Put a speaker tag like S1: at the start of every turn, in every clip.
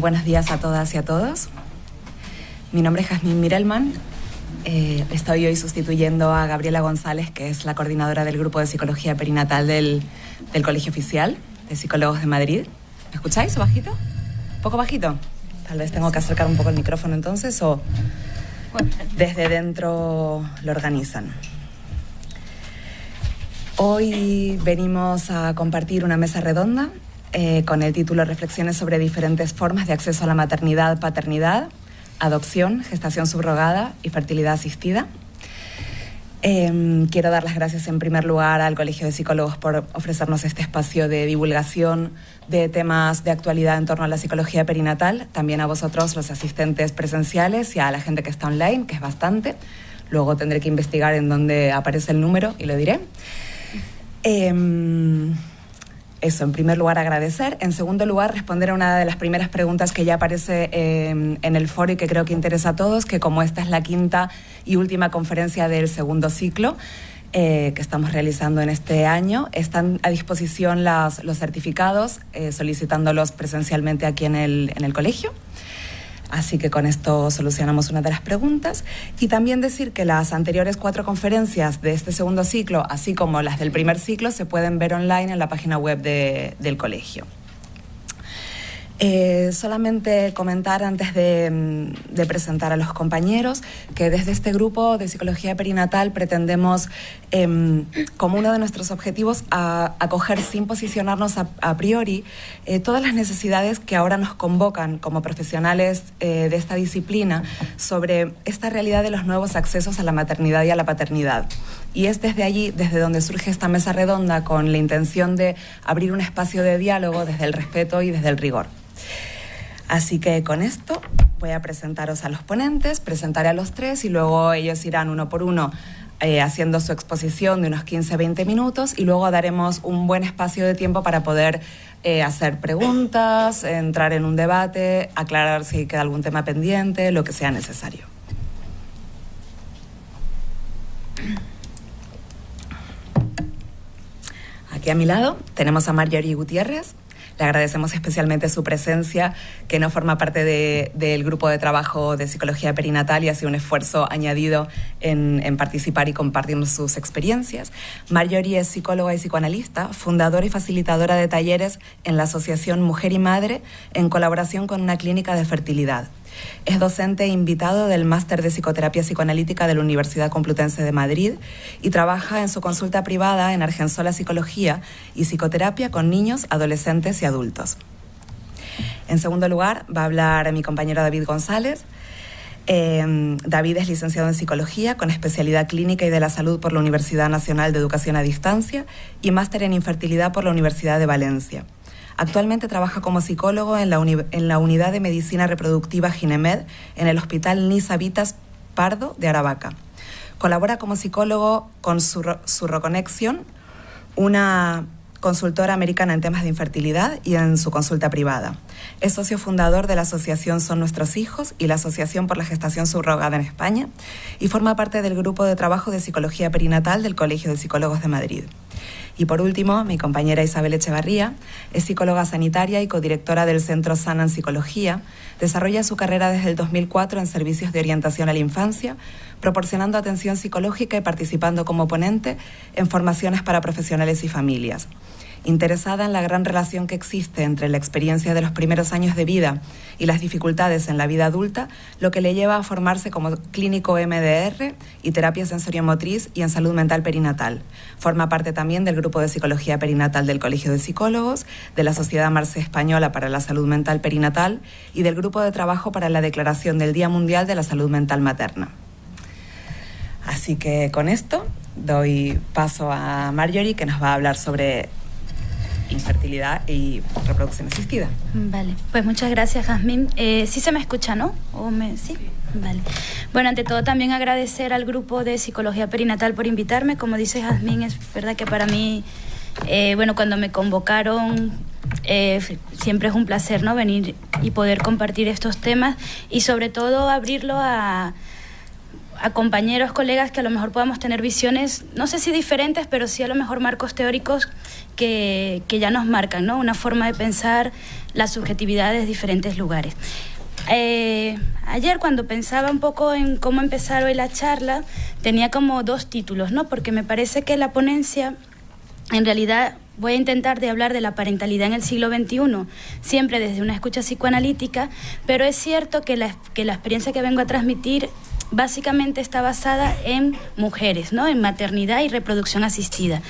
S1: buenos días a todas y a todos. Mi nombre es Jazmín Mirelman. Estoy hoy sustituyendo a Gabriela González, que es la coordinadora del grupo de psicología perinatal del Colegio Oficial de Psicólogos de Madrid. ¿Me escucháis o bajito? ¿Un poco bajito? Tal vez tengo que acercar un poco el micrófono entonces, o desde dentro lo organizan. Hoy venimos a compartir una mesa redonda con el título Reflexiones sobre diferentes formas de acceso a la maternidad, paternidad, adopción, gestación subrogada y fertilidad asistida. Quiero dar las gracias en primer lugar al Colegio de Psicólogos por ofrecernos este espacio de divulgación de temas de actualidad en torno a la psicología perinatal, también a vosotros los asistentes presenciales y a la gente que está online, que es bastante. Luego tendré que investigar en dónde aparece el número y lo diré. Eso, en primer lugar, agradecer. En segundo lugar, responder a una de las primeras preguntas que ya aparece en el foro y que creo que interesa a todos, que como esta es la quinta y última conferencia del segundo ciclo que estamos realizando en este año, están a disposición los certificados, solicitándolos presencialmente aquí en el colegio. Así que con esto solucionamos una de las preguntas. Y también decir que las anteriores 4 conferencias de este segundo ciclo, así como las del primer ciclo, se pueden ver online en la página web del colegio. Solamente comentar antes de presentar a los compañeros que desde este grupo de psicología perinatal pretendemos, como uno de nuestros objetivos, acoger sin posicionarnos a priori todas las necesidades que ahora nos convocan como profesionales de esta disciplina sobre esta realidad de los nuevos accesos a la maternidad y a la paternidad. Y es desde allí, desde donde surge esta mesa redonda, con la intención de abrir un espacio de diálogo desde el respeto y desde el rigor. Así que con esto voy a presentaros a los ponentes, presentaré a los 3 y luego ellos irán uno por uno haciendo su exposición de unos 15-20 minutos y luego daremos un buen espacio de tiempo para poder hacer preguntas, entrar en un debate, aclarar si queda algún tema pendiente, lo que sea necesario. Aquí a mi lado tenemos a Marjorie Gutiérrez. Le agradecemos especialmente su presencia, que no forma parte del grupo de trabajo de psicología perinatal y ha sido un esfuerzo añadido en participar y compartir sus experiencias. Marjorie es psicóloga y psicoanalista, fundadora y facilitadora de talleres en la Asociación Mujer y Madre, en colaboración con una clínica de fertilidad. Es docente e invitado del Máster de Psicoterapia Psicoanalítica de la Universidad Complutense de Madrid y trabaja en su consulta privada en Argensola Psicología y Psicoterapia con niños, adolescentes y adultos. En segundo lugar, va a hablar mi compañero David González. David es licenciado en Psicología con especialidad clínica y de la salud por la Universidad Nacional de Educación a Distancia y máster en infertilidad por la Universidad de Valencia. Actualmente trabaja como psicólogo en la Unidad de Medicina Reproductiva Ginemed en el Hospital Nisa Vitas Pardo de Aravaca. Colabora como psicólogo con Surroconexion, una consultora americana en temas de infertilidad y en su consulta privada. Es socio fundador de la Asociación Son Nuestros Hijos y la Asociación por la Gestación Subrogada en España y forma parte del grupo de trabajo de psicología perinatal del Colegio de Psicólogos de Madrid. Y por último, mi compañera Isabel Echevarría es psicóloga sanitaria y codirectora del Centro Sana en Psicología. Desarrolla su carrera desde el 2004 en servicios de orientación a la infancia, proporcionando atención psicológica y participando como ponente en formaciones para profesionales y familias. Interesada en la gran relación que existe entre la experiencia de los primeros años de vida y las dificultades en la vida adulta, lo que le lleva a formarse como clínico MDR y terapia sensoriomotriz y en salud mental perinatal. Forma parte también del grupo de psicología perinatal del Colegio de Psicólogos, de la Sociedad Marce Española para la Salud Mental Perinatal y del grupo de trabajo para la declaración del Día Mundial de la Salud Mental Materna. Así que con esto doy paso a Marjorie, que nos va a hablar sobre infertilidad y reproducción asistida.
S2: Vale, pues muchas gracias, Jazmín. ¿Sí se me escucha, no? ¿Sí? Vale. Bueno, ante todo también agradecer al grupo de psicología perinatal por invitarme. Como dice Jazmín, es verdad que para mí, cuando me convocaron, siempre es un placer, ¿no?, venir y poder compartir estos temas y sobre todo abrirlo a a compañeros, colegas, que a lo mejor podamos tener visiones, no sé si diferentes, pero sí a lo mejor marcos teóricos que ya nos marcan, ¿no? Una forma de pensar la subjetividad de diferentes lugares. Ayer, cuando pensaba un poco en cómo empezar hoy la charla, tenía como dos títulos, ¿no? Porque me parece que la ponencia, en realidad, voy a intentar de hablar de la parentalidad en el siglo XXI, siempre desde una escucha psicoanalítica, pero es cierto que la experiencia que vengo a transmitir básicamente está basada en mujeres, ¿no? En maternidad y reproducción asistida.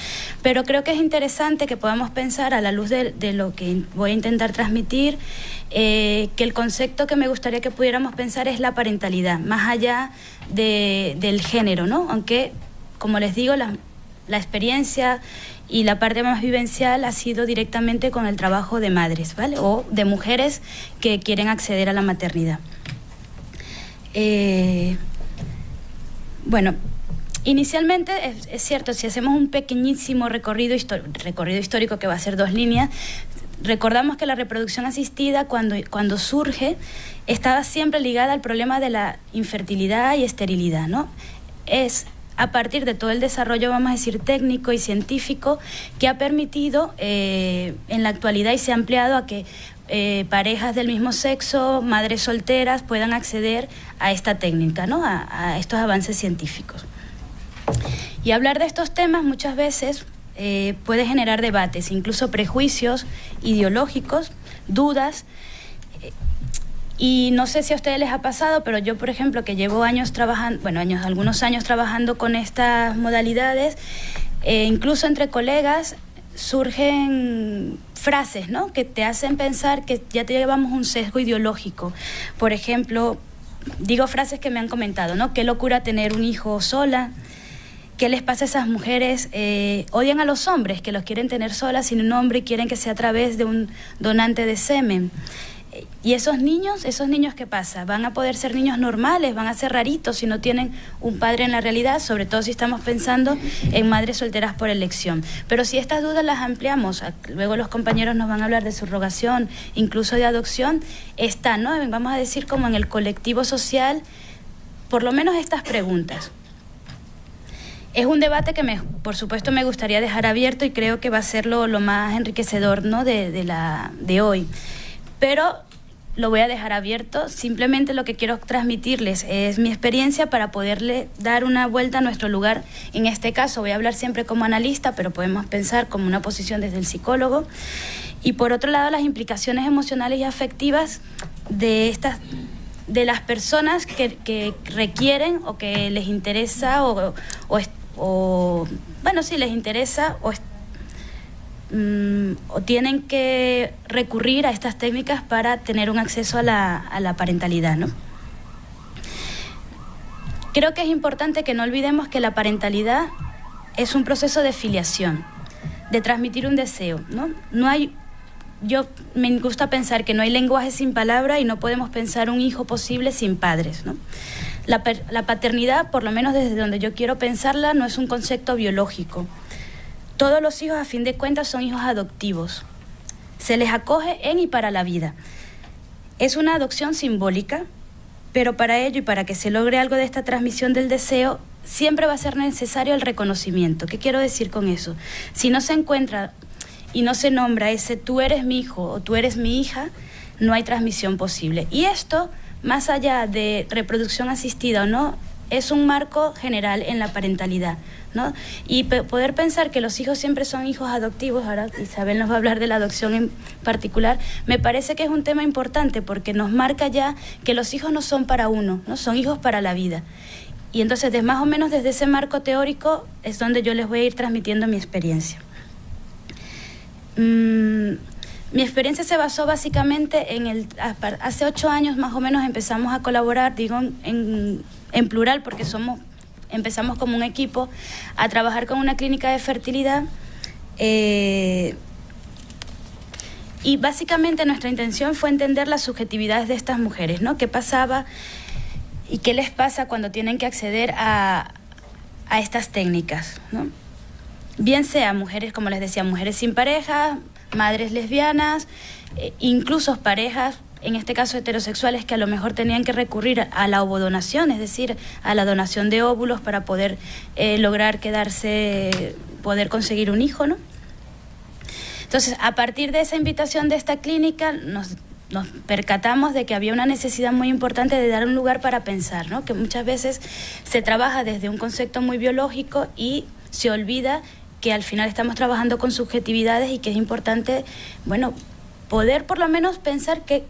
S2: Pero creo que es interesante que podamos pensar, a la luz de lo que voy a intentar transmitir, que el concepto que me gustaría que pudiéramos pensar es la parentalidad, más allá del género, ¿no? Aunque, como les digo, la experiencia y la parte más vivencial ha sido directamente con el trabajo de madres, ¿vale? O de mujeres que quieren acceder a la maternidad. Bueno, inicialmente es cierto, si hacemos un pequeñísimo recorrido histórico que va a ser 2 líneas, recordamos que la reproducción asistida cuando surge estaba siempre ligada al problema de la infertilidad y esterilidad, ¿no? Es a partir de todo el desarrollo, vamos a decir, técnico y científico, que ha permitido en la actualidad y se ha ampliado a que parejas del mismo sexo, madres solteras, puedan acceder a esta técnica, ¿no? A estos avances científicos. Y hablar de estos temas muchas veces puede generar debates, incluso prejuicios ideológicos, dudas. Y no sé si a ustedes les ha pasado, pero yo, por ejemplo, que llevo años trabajando, algunos años trabajando con estas modalidades, incluso entre colegas surgen frases, ¿no? Que te hacen pensar que ya te llevamos un sesgo ideológico. Por ejemplo, digo frases que me han comentado, ¿no? Qué locura tener un hijo sola. ¿Qué les pasa a esas mujeres? Odian a los hombres que los quieren tener solas sin un hombre y quieren que sea a través de un donante de semen. Y esos niños, ¿qué pasa? Van a poder ser niños normales, van a ser raritos si no tienen un padre en la realidad, sobre todo si estamos pensando en madres solteras por elección. Pero si estas dudas las ampliamos, luego los compañeros nos van a hablar de subrogación, incluso de adopción, está, ¿no? Vamos a decir como en el colectivo social, por lo menos estas preguntas. Es un debate que por supuesto me gustaría dejar abierto y creo que va a ser lo más enriquecedor, ¿no? de hoy. Pero lo voy a dejar abierto. Simplemente lo que quiero transmitirles es mi experiencia para poderle dar una vuelta a nuestro lugar. En este caso voy a hablar siempre como analista, pero podemos pensar como una posición desde el psicólogo. Y por otro lado, las implicaciones emocionales y afectivas de las personas que requieren o que les interesa les interesa o tienen que recurrir a estas técnicas para tener un acceso a la parentalidad, ¿no? Creo que es importante que no olvidemos que la parentalidad es un proceso de filiación, de transmitir un deseo, ¿no? Yo me gusta pensar que no hay lenguaje sin palabra y no podemos pensar un hijo posible sin padres, ¿no? La paternidad, por lo menos desde donde yo quiero pensarla, no es un concepto biológico. Todos los hijos, a fin de cuentas, son hijos adoptivos. Se les acoge en y para la vida. Es una adopción simbólica, pero para ello y para que se logre algo de esta transmisión del deseo, siempre va a ser necesario el reconocimiento. ¿Qué quiero decir con eso? Si no se encuentra y no se nombra ese tú eres mi hijo o tú eres mi hija, no hay transmisión posible. Y esto, más allá de reproducción asistida o no, es un marco general en la parentalidad, ¿no? Y poder pensar que los hijos siempre son hijos adoptivos, ahora Isabel nos va a hablar de la adopción en particular, me parece que es un tema importante porque nos marca ya que los hijos no son para uno, ¿no? Son hijos para la vida. Y entonces, más o menos desde ese marco teórico es donde yo les voy a ir transmitiendo mi experiencia. Mi experiencia se basó básicamente hace 8 años más o menos empezamos a colaborar, digo en plural porque empezamos como un equipo a trabajar con una clínica de fertilidad y básicamente nuestra intención fue entender las subjetividades de estas mujeres, ¿no? ¿Qué pasaba y qué les pasa cuando tienen que acceder a estas técnicas, ¿no? Bien sea mujeres, como les decía, mujeres sin pareja, madres lesbianas, incluso parejas en este caso heterosexuales, que a lo mejor tenían que recurrir a la ovodonación, es decir, a la donación de óvulos para poder lograr poder conseguir un hijo, ¿no? Entonces, a partir de esa invitación de esta clínica, nos percatamos de que había una necesidad muy importante de dar un lugar para pensar, ¿no? Que muchas veces se trabaja desde un concepto muy biológico y se olvida que al final estamos trabajando con subjetividades y que es importante, bueno, poder por lo menos pensar qué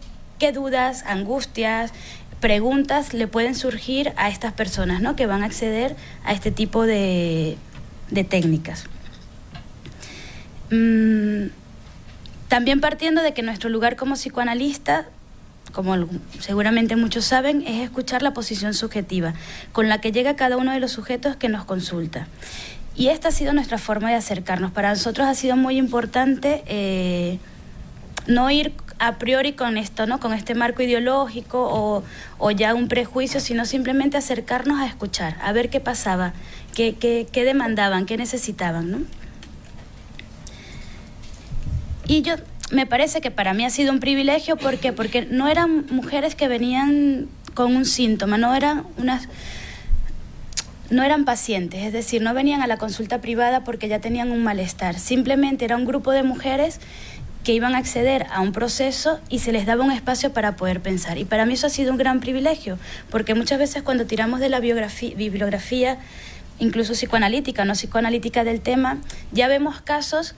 S2: dudas, angustias, preguntas le pueden surgir a estas personas, ¿no? Que van a acceder a este tipo de técnicas. También partiendo de que nuestro lugar como psicoanalista, como seguramente muchos saben, es escuchar la posición subjetiva con la que llega cada uno de los sujetos que nos consulta. Y esta ha sido nuestra forma de acercarnos. Para nosotros ha sido muy importante no ir a priori con esto, ¿no? Con este marco ideológico o ya un prejuicio, sino simplemente acercarnos a escuchar, a ver qué pasaba, qué demandaban, qué necesitaban, ¿no? Y me parece que para mí ha sido un privilegio, ¿por qué? Porque no eran mujeres que venían con un síntoma, no eran pacientes, es decir, no venían a la consulta privada porque ya tenían un malestar, simplemente era un grupo de mujeres que iban a acceder a un proceso y se les daba un espacio para poder pensar. Y para mí eso ha sido un gran privilegio, porque muchas veces cuando tiramos de la bibliografía, incluso psicoanalítica, no psicoanalítica del tema, ya vemos casos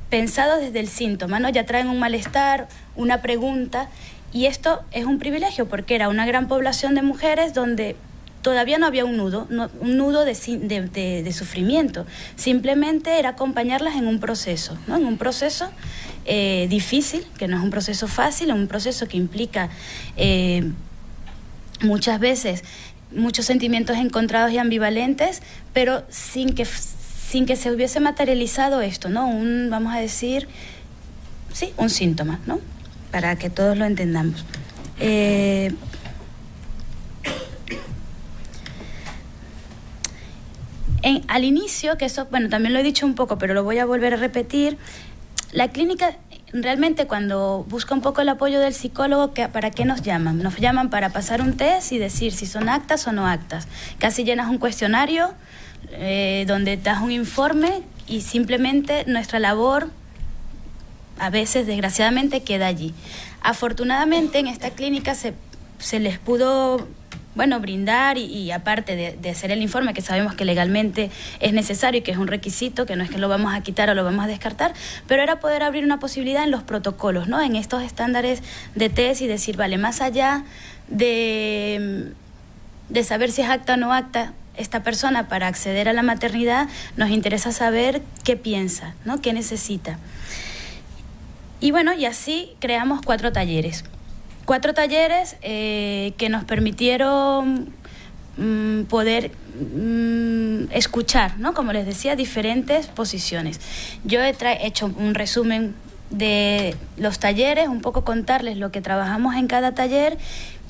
S2: pensados desde el síntoma, ¿no? Ya traen un malestar, una pregunta, y esto es un privilegio porque era una gran población de mujeres donde todavía no había un nudo de sufrimiento, simplemente era acompañarlas en un proceso, ¿no? En un proceso difícil, que no es un proceso fácil, es un proceso que implica muchas veces muchos sentimientos encontrados y ambivalentes, pero sin que se hubiese materializado esto, ¿no? Vamos a decir, sí, un síntoma, ¿no? Para que todos lo entendamos. Al inicio, que eso, bueno, también lo he dicho un poco, pero lo voy a volver a repetir, la clínica realmente cuando busca un poco el apoyo del psicólogo, ¿para qué nos llaman? Nos llaman para pasar un test y decir si son actas o no actas. Casi llenas un cuestionario donde das un informe y simplemente nuestra labor a veces desgraciadamente queda allí. Afortunadamente en esta clínica se les pudo brindar y aparte de hacer el informe, que sabemos que legalmente es necesario y que es un requisito, que no es que lo vamos a quitar o lo vamos a descartar, pero era poder abrir una posibilidad en los protocolos, ¿no? En estos estándares de test y decir, vale, más allá de saber si es acta o no acta esta persona para acceder a la maternidad, nos interesa saber qué piensa, ¿no? Qué necesita. Y bueno, y así creamos 4 talleres. 4 talleres que nos permitieron poder escuchar, ¿no? Como les decía, diferentes posiciones. Yo he hecho un resumen de los talleres, un poco contarles lo que trabajamos en cada taller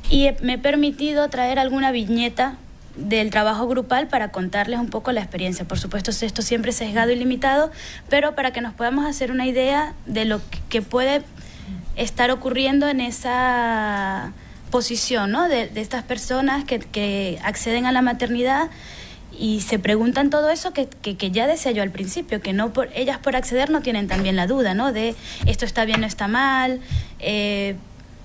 S2: y me he permitido traer alguna viñeta del trabajo grupal para contarles un poco la experiencia. Por supuesto, esto siempre es sesgado y limitado, pero para que nos podamos hacer una idea de lo que puede estar ocurriendo en esa posición, ¿no? de estas personas que acceden a la maternidad y se preguntan todo eso que ya decía yo al principio, que ellas por acceder no tienen también la duda, ¿no? De esto está bien o está mal,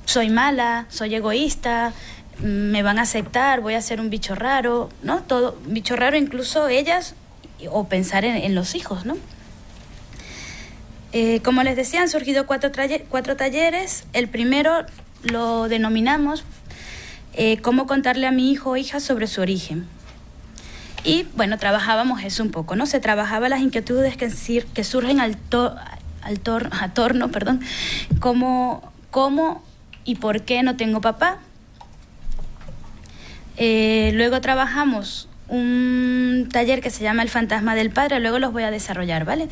S2: soy mala, soy egoísta, me van a aceptar, voy a ser un bicho raro, ¿no? Todo bicho raro, incluso ellas, o pensar en los hijos, ¿no? Como les decía, han surgido 4 talleres. El primero lo denominamos cómo contarle a mi hijo o hija sobre su origen. Y bueno, trabajábamos eso un poco, ¿no? Se trabajaba las inquietudes que surgen a torno, cómo y por qué no tengo papá. Luego trabajamos un taller que se llama El fantasma del padre, luego los voy a desarrollar, ¿vale?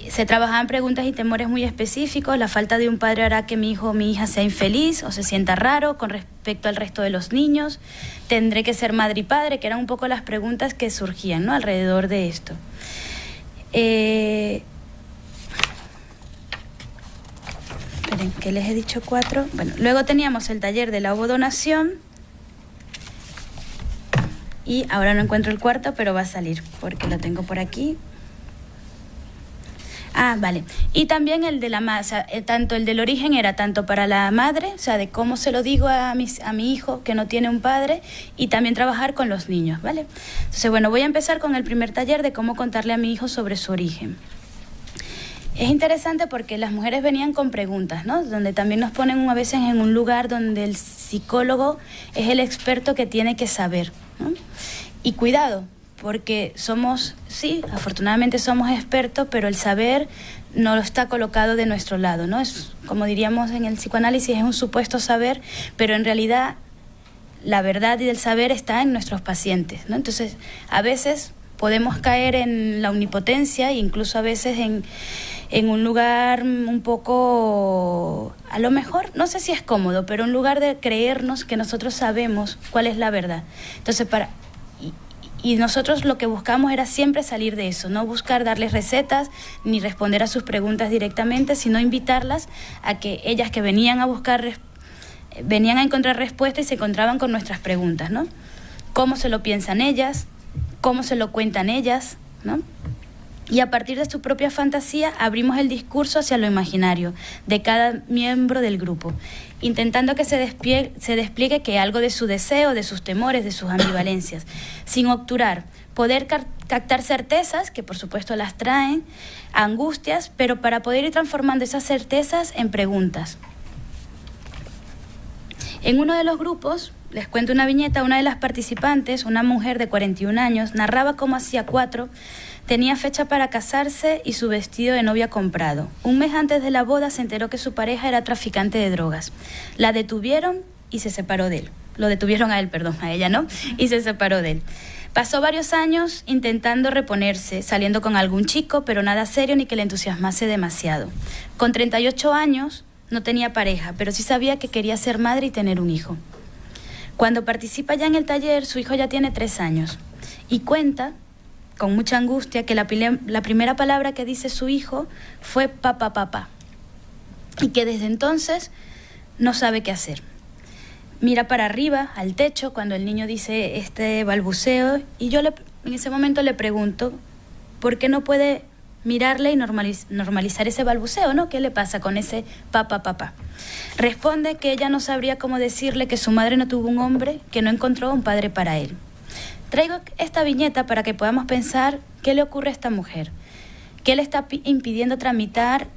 S2: Se trabajaban preguntas y temores muy específicos. La falta de un padre hará que mi hijo o mi hija sea infeliz o se sienta raro con respecto al resto de los niños. Tendré que ser madre y padre, que eran un poco las preguntas que surgían, ¿no? Alrededor de esto. Esperen, que les he dicho 4. Bueno, luego teníamos el taller de la ovodonación. Y ahora no encuentro el cuarto, pero va a salir, porque lo tengo por aquí. Ah, vale. Y también el de la madre, o sea, tanto el del origen era tanto para la madre, o sea, de cómo se lo digo a mi hijo que no tiene un padre, y también trabajar con los niños, ¿vale? Entonces, bueno, voy a empezar con el primer taller de cómo contarle a mi hijo sobre su origen. Es interesante porque las mujeres venían con preguntas, ¿no? Donde también nos ponen a veces en un lugar donde el psicólogo es el experto que tiene que saber, ¿no? Y cuidado, porque somos, sí, afortunadamente somos expertos, pero el saber no lo está colocado de nuestro lado, ¿no? Es, como diríamos en el psicoanálisis, es un supuesto saber, pero en realidad la verdad y el saber está en nuestros pacientes, ¿no? Entonces, a veces podemos caer en la omnipotencia e incluso a veces en un lugar un poco, a lo mejor, no sé si es cómodo, pero un lugar de creernos que nosotros sabemos cuál es la verdad. Entonces, y nosotros lo que buscamos era siempre salir de eso, no buscar darles recetas ni responder a sus preguntas directamente, sino invitarlas a que ellas que venían a encontrar respuestas y se encontraban con nuestras preguntas, ¿no? ¿Cómo se lo piensan ellas? ¿Cómo se lo cuentan ellas? ¿No? Y a partir de su propia fantasía abrimos el discurso hacia lo imaginario de cada miembro del grupo, intentando que se despliegue que algo de su deseo, de sus temores, de sus ambivalencias, sin obturar, poder captar certezas, que por supuesto las traen, angustias, pero para poder ir transformando esas certezas en preguntas. En uno de los grupos, les cuento una viñeta, una de las participantes, una mujer de 41 años, narraba cómo hacía 4 tenía fecha para casarse y su vestido de novia comprado. Un mes antes de la boda se enteró que su pareja era traficante de drogas. La detuvieron y se separó de él. Lo detuvieron a él, perdón, a ella no, y se separó de él. Pasó varios años intentando reponerse, saliendo con algún chico, pero nada serio ni que le entusiasmase demasiado. Con 38 años no tenía pareja, pero sí sabía que quería ser madre y tener un hijo. Cuando participa ya en el taller, su hijo ya tiene 3 años y cuenta con mucha angustia que la primera palabra que dice su hijo fue papá, papá, y que desde entonces no sabe qué hacer. Mira para arriba, al techo, cuando el niño dice este balbuceo, y yo en ese momento le pregunto, ¿por qué no puede mirarle y normalizar ese balbuceo, ¿no? ¿Qué le pasa con ese papá, papá? Responde que ella no sabría cómo decirle que su madre no tuvo un hombre, que no encontró un padre para él. Traigo esta viñeta para que podamos pensar qué le ocurre a esta mujer, qué le está impidiendo tramitar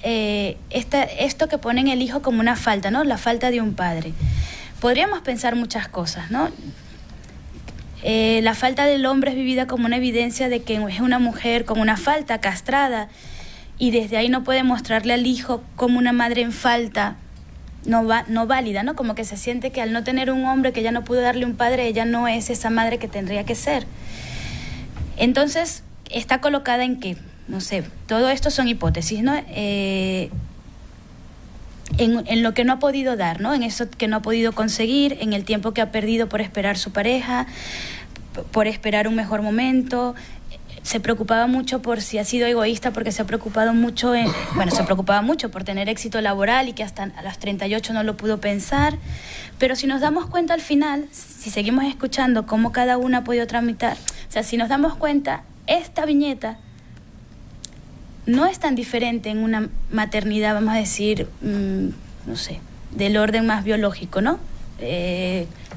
S2: esto que pone en el hijo como una falta, ¿no? La falta de un padre. Podríamos pensar muchas cosas, ¿no? La falta del hombre es vivida como una evidencia de que es una mujer con una falta, castrada, y desde ahí no puede mostrarle al hijo como una madre en falta, no válida, ¿no? Como que se siente que al no tener un hombre, que ya no pudo darle un padre, ella no es esa madre que tendría que ser. Entonces, está colocada en que, no sé, todo esto son hipótesis, ¿no? En lo que no ha podido dar, ¿no? En eso que no ha podido conseguir, en el tiempo que ha perdido por esperar su pareja, por esperar un mejor momento. Se preocupaba mucho por si ha sido egoísta, porque se ha preocupado mucho, se preocupaba mucho por tener éxito laboral y que hasta a las 38 no lo pudo pensar. Pero si nos damos cuenta al final, si seguimos escuchando cómo cada una ha podido tramitar, o sea, si nos damos cuenta, esta viñeta no es tan diferente en una maternidad, vamos a decir, no sé, del orden más biológico, ¿no?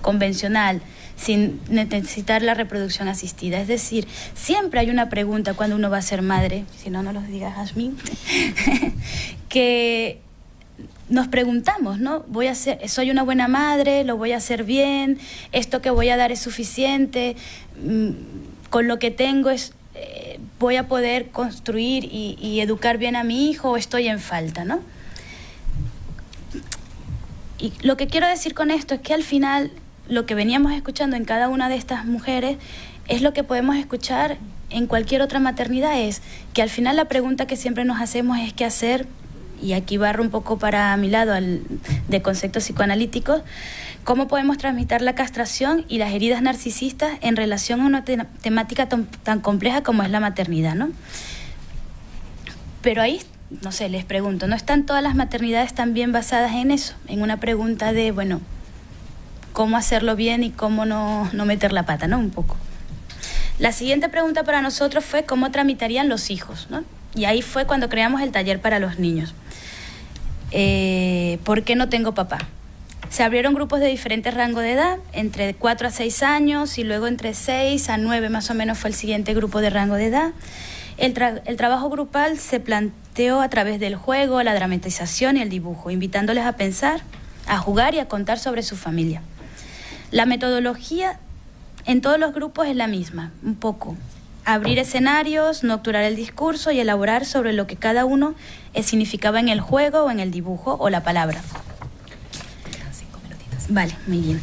S2: Convencional, sin necesitar la reproducción asistida. Es decir, siempre hay una pregunta cuando uno va a ser madre, si no, no lo digas, Jazmín, que nos preguntamos, ¿no? ¿Soy una buena madre? ¿Lo voy a hacer bien? ¿Esto que voy a dar es suficiente? ¿Con lo que tengo voy a poder construir y educar bien a mi hijo, o estoy en falta, ¿no? Y lo que quiero decir con esto es que al final lo que veníamos escuchando en cada una de estas mujeres es lo que podemos escuchar en cualquier otra maternidad, es que al final la pregunta que siempre nos hacemos es qué hacer, y aquí barro un poco para mi lado de conceptos psicoanalíticos, cómo podemos transmitir la castración y las heridas narcisistas en relación a una temática tan compleja como es la maternidad, ¿no? Pero ahí no sé, les pregunto, ¿no están todas las maternidades también basadas en eso? En una pregunta de, bueno, cómo hacerlo bien y cómo no meter la pata, ¿no? Un poco. La siguiente pregunta para nosotros fue cómo tramitarían los hijos, ¿no? Y ahí fue cuando creamos el taller para los niños. ¿Por qué no tengo papá? Se abrieron grupos de diferentes rangos de edad, entre 4 a 6 años y luego entre 6 a 9 más o menos fue el siguiente grupo de rango de edad. El trabajo grupal se planteó a través del juego, la dramatización y el dibujo, invitándoles a pensar, a jugar y a contar sobre su familia. La metodología en todos los grupos es la misma, un poco. Abrir escenarios, no obturar el discurso y elaborar sobre lo que cada uno significaba en el juego o en el dibujo o la palabra. Vale, muy bien.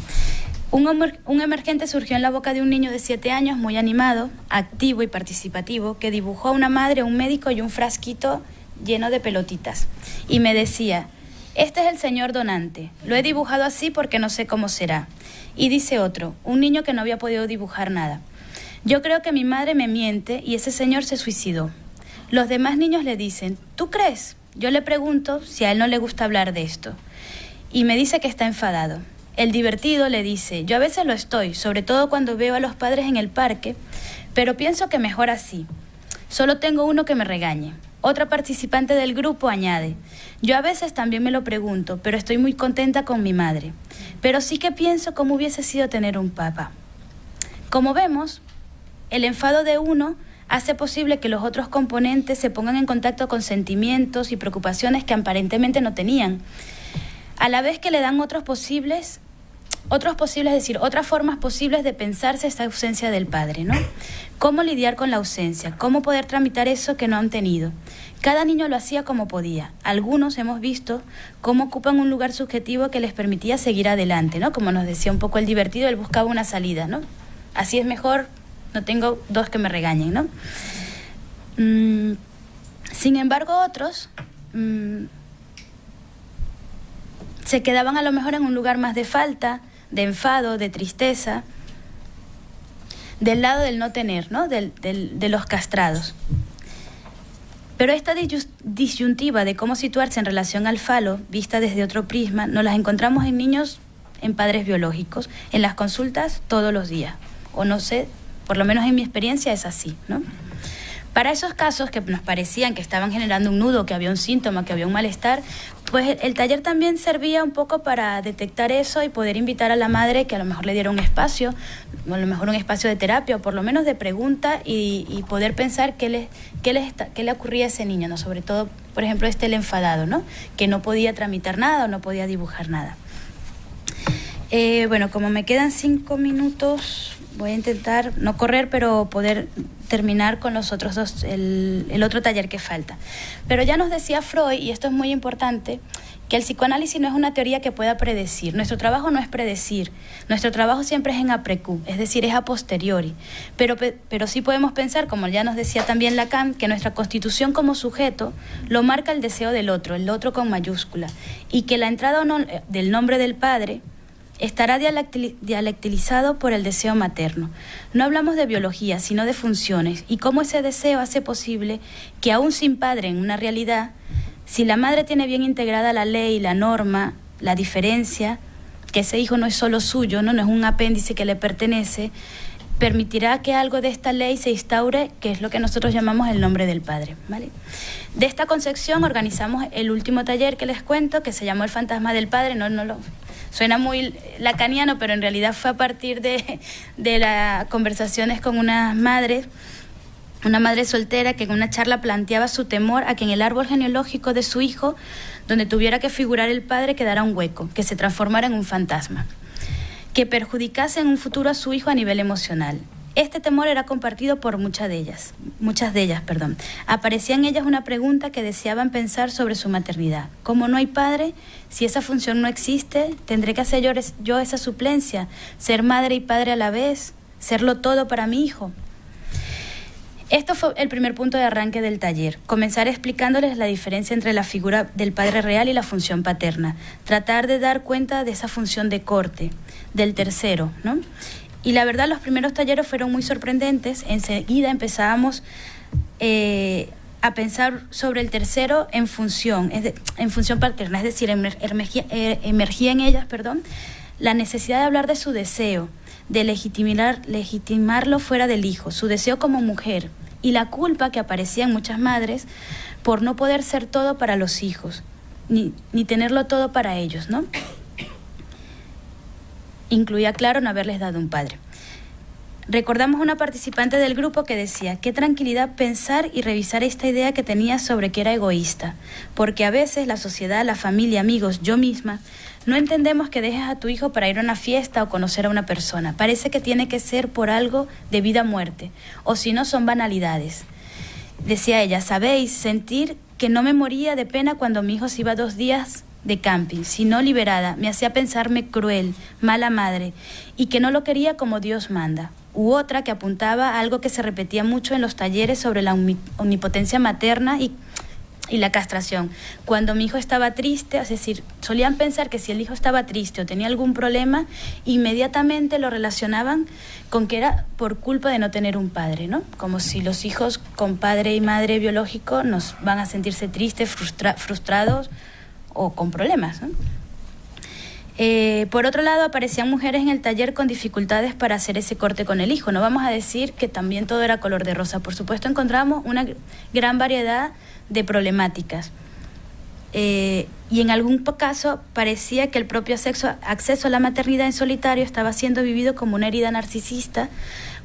S2: Un emergente surgió en la boca de un niño de 7 años muy animado, activo y participativo, que dibujó a una madre, un médico y un frasquito lleno de pelotitas. Y me decía, este es el señor donante, lo he dibujado así porque no sé cómo será. Y dice otro, un niño que no había podido dibujar nada. Yo creo que mi madre me miente y ese señor se suicidó. Los demás niños le dicen, ¿tú crees? Yo le pregunto si a él no le gusta hablar de esto. Y me dice que está enfadado. El divertido le dice, yo a veces lo estoy, sobre todo cuando veo a los padres en el parque, pero pienso que mejor así. Solo tengo uno que me regañe. Otra participante del grupo añade, yo a veces también me lo pregunto, pero estoy muy contenta con mi madre. Pero sí que pienso cómo hubiese sido tener un papá. Como vemos, el enfado de uno hace posible que los otros componentes se pongan en contacto con sentimientos y preocupaciones que aparentemente no tenían, a la vez que le dan otras formas posibles de pensarse esta ausencia del padre, ¿no? Cómo lidiar con la ausencia, cómo poder tramitar eso que no han tenido. Cada niño lo hacía como podía. Algunos hemos visto cómo ocupan un lugar subjetivo que les permitía seguir adelante, ¿no? Como nos decía un poco el divertido, él buscaba una salida, ¿no? Así es mejor, no tengo dos que me regañen, ¿no? Sin embargo, otros se quedaban a lo mejor en un lugar más de falta, de enfado, de tristeza, del lado del no tener, ¿no? De los castrados. Pero esta disyuntiva de cómo situarse en relación al falo, vista desde otro prisma, nos las encontramos en niños, en padres biológicos, en las consultas todos los días. O no sé, por lo menos en mi experiencia es así, ¿no? Para esos casos que nos parecían que estaban generando un nudo, que había un síntoma, que había un malestar, pues el taller también servía un poco para detectar eso y poder invitar a la madre que a lo mejor le diera un espacio, o a lo mejor un espacio de terapia, o por lo menos de pregunta y poder pensar qué le ocurría a ese niño, ¿no? Sobre todo, por ejemplo, el enfadado, ¿no? Que no podía tramitar nada o no podía dibujar nada. Bueno, como me quedan 5 minutos, voy a intentar no correr, pero poder terminar con los otros dos, el otro taller que falta. Pero ya nos decía Freud, y esto es muy importante, que el psicoanálisis no es una teoría que pueda predecir. Nuestro trabajo no es predecir. Nuestro trabajo siempre es en après-coup, es decir, es a posteriori. Pero sí podemos pensar, como ya nos decía también Lacan, que nuestra constitución como sujeto lo marca el deseo del otro, el otro con mayúscula, y que la entrada o no del nombre del padre estará dialectilizado por el deseo materno. No hablamos de biología, sino de funciones, y cómo ese deseo hace posible que aún sin padre en una realidad, si la madre tiene bien integrada la ley, la norma, la diferencia, que ese hijo no es solo suyo, no es un apéndice que le pertenece, permitirá que algo de esta ley se instaure, que es lo que nosotros llamamos el nombre del padre, ¿vale? De esta concepción organizamos el último taller que les cuento, que se llamó El fantasma del padre. Suena muy lacaniano, pero en realidad fue a partir de las conversaciones con una madre soltera que en una charla planteaba su temor a que en el árbol genealógico de su hijo, donde tuviera que figurar el padre, quedara un hueco, que se transformara en un fantasma, que perjudicase en un futuro a su hijo a nivel emocional. Este temor era compartido por muchas de ellas. Aparecía en ellas una pregunta que deseaban pensar sobre su maternidad. ¿Cómo no hay padre? Si esa función no existe, ¿tendré que hacer yo esa suplencia? ¿Ser madre y padre a la vez? ¿Serlo todo para mi hijo? Esto fue el primer punto de arranque del taller. Comenzar explicándoles la diferencia entre la figura del padre real y la función paterna. Tratar de dar cuenta de esa función de corte, del tercero, ¿no? Y la verdad, los primeros talleres fueron muy sorprendentes. Enseguida empezábamos a pensar sobre el tercero en función paterna, es decir, emergía en ellas, la necesidad de hablar de su deseo, de legitimarlo fuera del hijo, su deseo como mujer, y la culpa que aparecía en muchas madres por no poder ser todo para los hijos, ni tenerlo todo para ellos, ¿no? Incluía, claro, no haberles dado un padre. Recordamos una participante del grupo que decía: qué tranquilidad pensar y revisar esta idea que tenía sobre que era egoísta, porque a veces la sociedad, la familia, amigos, yo misma, no entendemos que dejes a tu hijo para ir a una fiesta o conocer a una persona. Parece que tiene que ser por algo de vida o muerte, o si no son banalidades. Decía ella: sabéis, sentir que no me moría de pena cuando mi hijo se iba 2 días de camping, sino liberada, me hacía pensarme cruel, mala madre, y que no lo quería como Dios manda. U otra que apuntaba a algo que se repetía mucho en los talleres sobre la omnipotencia materna y la castración. Cuando mi hijo estaba triste, es decir, solían pensar que si el hijo estaba triste o tenía algún problema, inmediatamente lo relacionaban con que era por culpa de no tener un padre, ¿no? Como si los hijos con padre y madre biológico nos van a sentirse tristes, frustrados o con problemas, ¿no? Por otro lado, aparecían mujeres en el taller con dificultades para hacer ese corte con el hijo. No vamos a decir que también todo era color de rosa. Por supuesto, encontramos una gran variedad de problemáticas. Y en algún caso parecía que el propio acceso a la maternidad en solitario estaba siendo vivido como una herida narcisista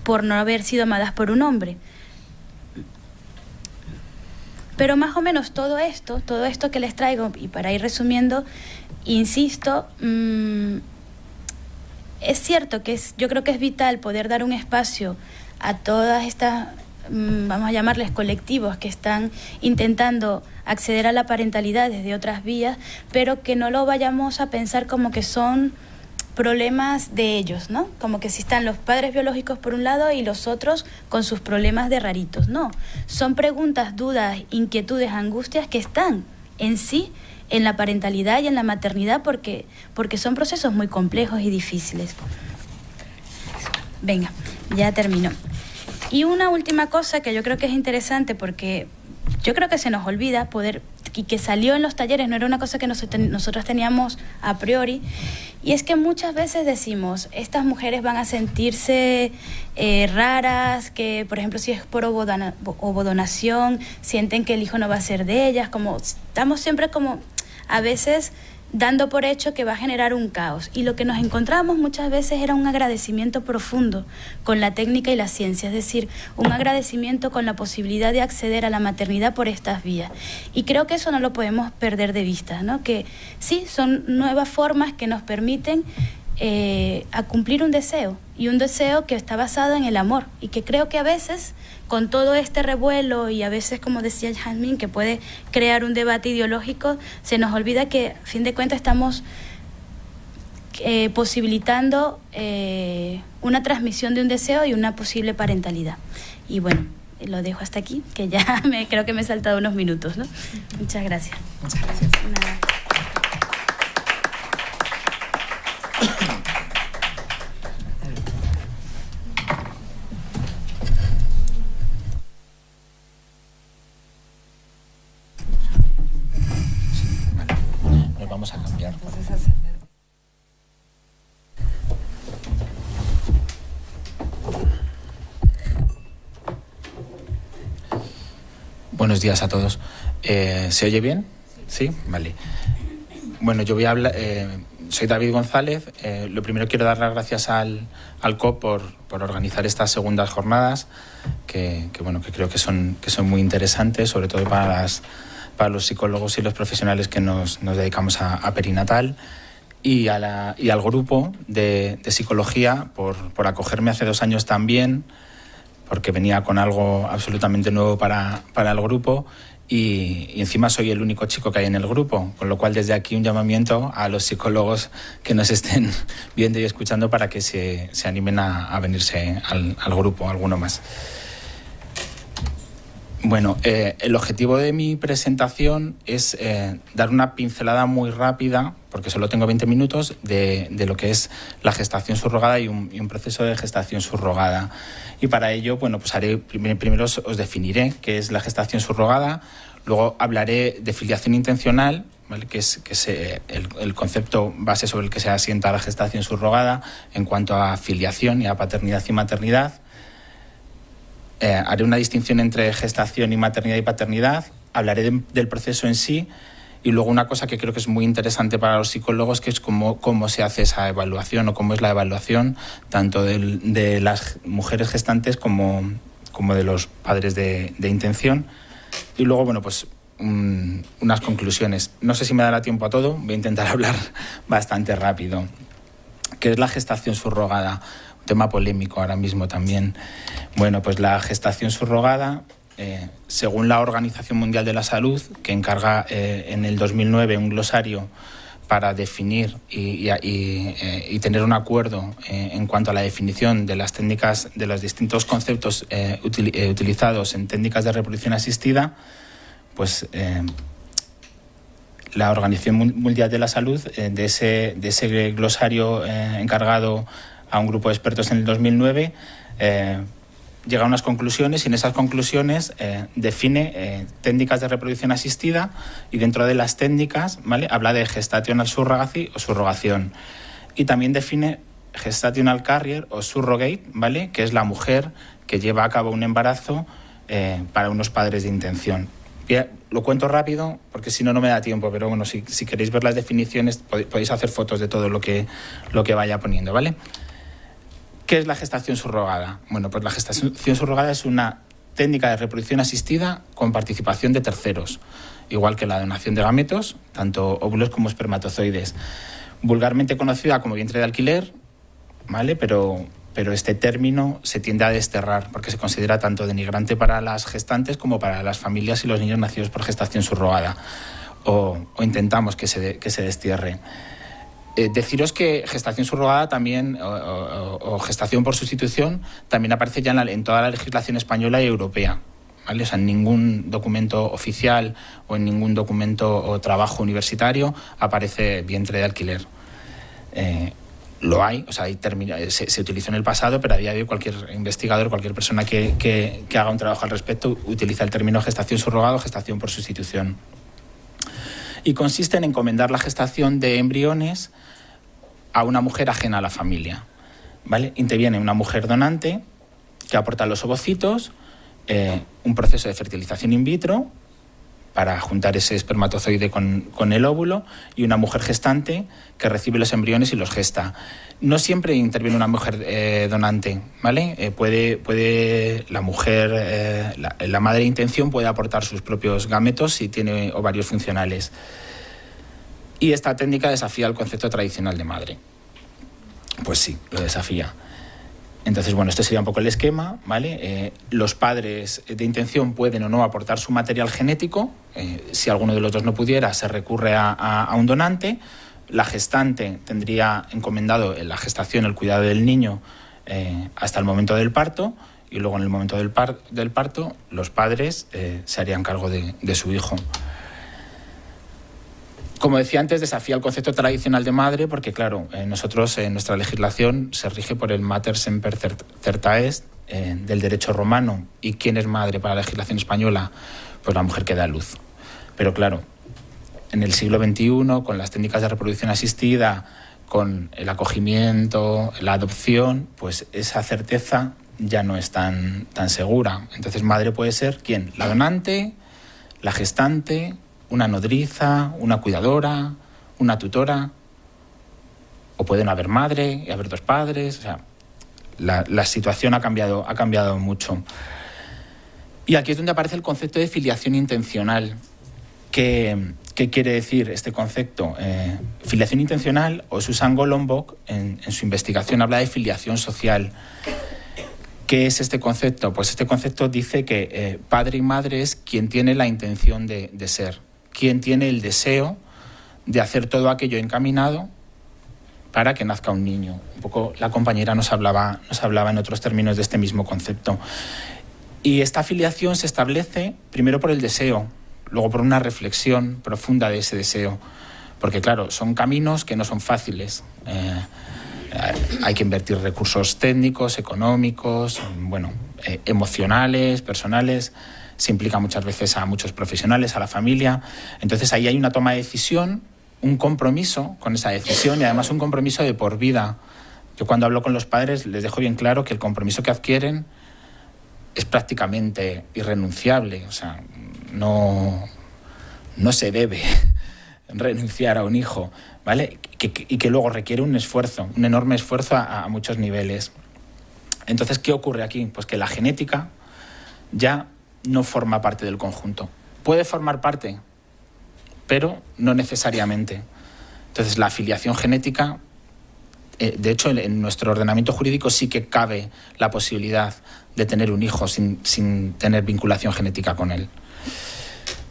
S2: por no haber sido amadas por un hombre. Pero más o menos todo esto que les traigo, y para ir resumiendo, insisto, es cierto que yo creo que es vital poder dar un espacio a todas estas, vamos a llamarles colectivos, que están intentando acceder a la parentalidad desde otras vías, pero que no lo vayamos a pensar como que son problemas de ellos, ¿no? Como que si están los padres biológicos por un lado y los otros con sus problemas de raritos. No, son preguntas, dudas, inquietudes, angustias que están en sí en la parentalidad y en la maternidad porque son procesos muy complejos y difíciles. Venga, ya termino. Y una última cosa que yo creo que es interesante, porque yo creo que se nos olvida y que salió en los talleres, no era una cosa que nosotros teníamos a priori, y es que muchas veces decimos, estas mujeres van a sentirse raras, que por ejemplo si es por ovodonación, sienten que el hijo no va a ser de ellas, como estamos siempre como a veces dando por hecho que va a generar un caos. Y lo que nos encontramos muchas veces era un agradecimiento profundo con la técnica y la ciencia, es decir, un agradecimiento con la posibilidad de acceder a la maternidad por estas vías. Y creo que eso no lo podemos perder de vista, ¿no? Que sí, son nuevas formas que nos permiten a cumplir un deseo, y un deseo que está basado en el amor, y que creo que a veces con todo este revuelo y a veces, como decía Jazmín, que puede crear un debate ideológico, se nos olvida que a fin de cuentas estamos posibilitando una transmisión de un deseo y una posible parentalidad. Y bueno, lo dejo hasta aquí, que ya creo que me he saltado unos minutos, ¿no? Muchas gracias.
S1: Muchas gracias.
S2: Nada.
S3: Vamos a cambiar. Buenos días a todos. ¿Se oye bien? Sí, vale. Bueno, yo voy a hablar. Soy David González. Lo primero quiero dar las gracias al COP por organizar estas segundas jornadas, que creo que son muy interesantes, sobre todo para los psicólogos y los profesionales que nos dedicamos a perinatal, y al grupo de psicología por acogerme hace 2 años también, porque venía con algo absolutamente nuevo para el grupo, y encima soy el único chico que hay en el grupo, con lo cual desde aquí un llamamiento a los psicólogos que nos estén viendo y escuchando para que se animen a venirse al grupo, alguno más. Bueno, el objetivo de mi presentación es dar una pincelada muy rápida, porque solo tengo 20 minutos, de lo que es la gestación subrogada y un proceso de gestación subrogada. Y para ello, bueno, pues primero os definiré qué es la gestación subrogada, luego hablaré de filiación intencional, ¿vale? que es el concepto base sobre el que se asienta la gestación subrogada en cuanto a filiación y a paternidad y maternidad. Haré una distinción entre gestación y maternidad y paternidad, hablaré del proceso en sí y luego una cosa que creo que es muy interesante para los psicólogos, que es cómo se hace esa evaluación o cómo es la evaluación tanto de las mujeres gestantes como de los padres de intención. Y luego, bueno, pues unas conclusiones. No sé si me dará tiempo a todo, voy a intentar hablar bastante rápido. ¿Qué es la gestación subrogada? Un tema polémico ahora mismo también. Bueno, pues la gestación subrogada, según la Organización Mundial de la Salud, que encarga en el 2009 un glosario para definir y tener un acuerdo en cuanto a la definición de las técnicas, de los distintos conceptos utilizados en técnicas de reproducción asistida, pues la Organización Mundial de la Salud, de ese glosario encargado a un grupo de expertos en el 2009, llega a unas conclusiones y en esas conclusiones define técnicas de reproducción asistida y dentro de las técnicas, ¿vale?, habla de gestational surrogacy o subrogación y también define gestational carrier o surrogate, ¿vale?, que es la mujer que lleva a cabo un embarazo para unos padres de intención. Lo cuento rápido porque si no, no me da tiempo, pero bueno, si queréis ver las definiciones podéis hacer fotos de todo lo que vaya poniendo, ¿vale? ¿Qué es la gestación subrogada? Bueno, pues la gestación subrogada es una técnica de reproducción asistida con participación de terceros, igual que la donación de gametos, tanto óvulos como espermatozoides, vulgarmente conocida como vientre de alquiler, ¿vale? Pero este término se tiende a desterrar porque se considera tanto denigrante para las gestantes como para las familias y los niños nacidos por gestación subrogada, o intentamos que se destierre. Deciros que gestación subrogada también, o gestación por sustitución, también aparece ya en toda la legislación española y europea, ¿vale? O sea, en ningún documento oficial o en ningún documento o trabajo universitario aparece vientre de alquiler. Lo hay, o sea, se utilizó en el pasado, pero a día de hoy cualquier investigador, cualquier persona que haga un trabajo al respecto utiliza el término gestación subrogada o gestación por sustitución. Y consiste en encomendar la gestación de embriones a una mujer ajena a la familia, ¿vale? Interviene una mujer donante que aporta los ovocitos, un proceso de fertilización in vitro para juntar ese espermatozoide con el óvulo y una mujer gestante que recibe los embriones y los gesta. No siempre interviene una mujer donante, ¿vale? Puede la mujer, la madre de intención puede aportar sus propios gametos si tiene ovarios funcionales. Y esta técnica desafía el concepto tradicional de madre. Pues sí, lo desafía. Entonces, bueno, este sería un poco el esquema, ¿vale? Los padres de intención pueden o no aportar su material genético. Si alguno de los dos no pudiera, se recurre a un donante. La gestante tendría encomendado en la gestación el cuidado del niño hasta el momento del parto y luego en el momento del parto los padres se harían cargo de su hijo. Como decía antes, desafía el concepto tradicional de madre porque, claro, nosotros en nuestra legislación se rige por el mater semper certa est del derecho romano. ¿Y quién es madre para la legislación española? Pues la mujer que da luz. Pero, claro, en el siglo XXI, con las técnicas de reproducción asistida, con el acogimiento, la adopción, pues esa certeza ya no es tan segura. Entonces, madre puede ser, ¿quién? La donante, la gestante, una nodriza, una cuidadora, una tutora, o puede no haber madre y haber dos padres. O sea, la situación ha cambiado mucho. Y aquí es donde aparece el concepto de filiación intencional. ¿Qué quiere decir este concepto? Filiación intencional, o Susan Golombok en su investigación habla de filiación social. ¿Qué es este concepto? Pues este concepto dice que padre y madre es quien tiene la intención de ser, quien tiene el deseo de hacer todo aquello encaminado para que nazca un niño. Un poco la compañera nos hablaba en otros términos de este mismo concepto. Y esta filiación se establece primero por el deseo, luego por una reflexión profunda de ese deseo. Porque claro, son caminos que no son fáciles. Hay que invertir recursos técnicos, económicos, emocionales, personales. Se implica muchas veces a muchos profesionales, a la familia. Entonces ahí hay una toma de decisión, un compromiso con esa decisión y además un compromiso de por vida. Yo cuando hablo con los padres les dejo bien claro que el compromiso que adquieren es prácticamente irrenunciable. O sea, no se debe renunciar a un hijo, ¿vale? Y que luego requiere un esfuerzo, un enorme esfuerzo a muchos niveles. Entonces, ¿qué ocurre aquí? Pues que la genética ya no forma parte del conjunto. Puede formar parte, pero no necesariamente. Entonces, la afiliación genética, de hecho, en nuestro ordenamiento jurídico sí que cabe la posibilidad de tener un hijo sin tener vinculación genética con él.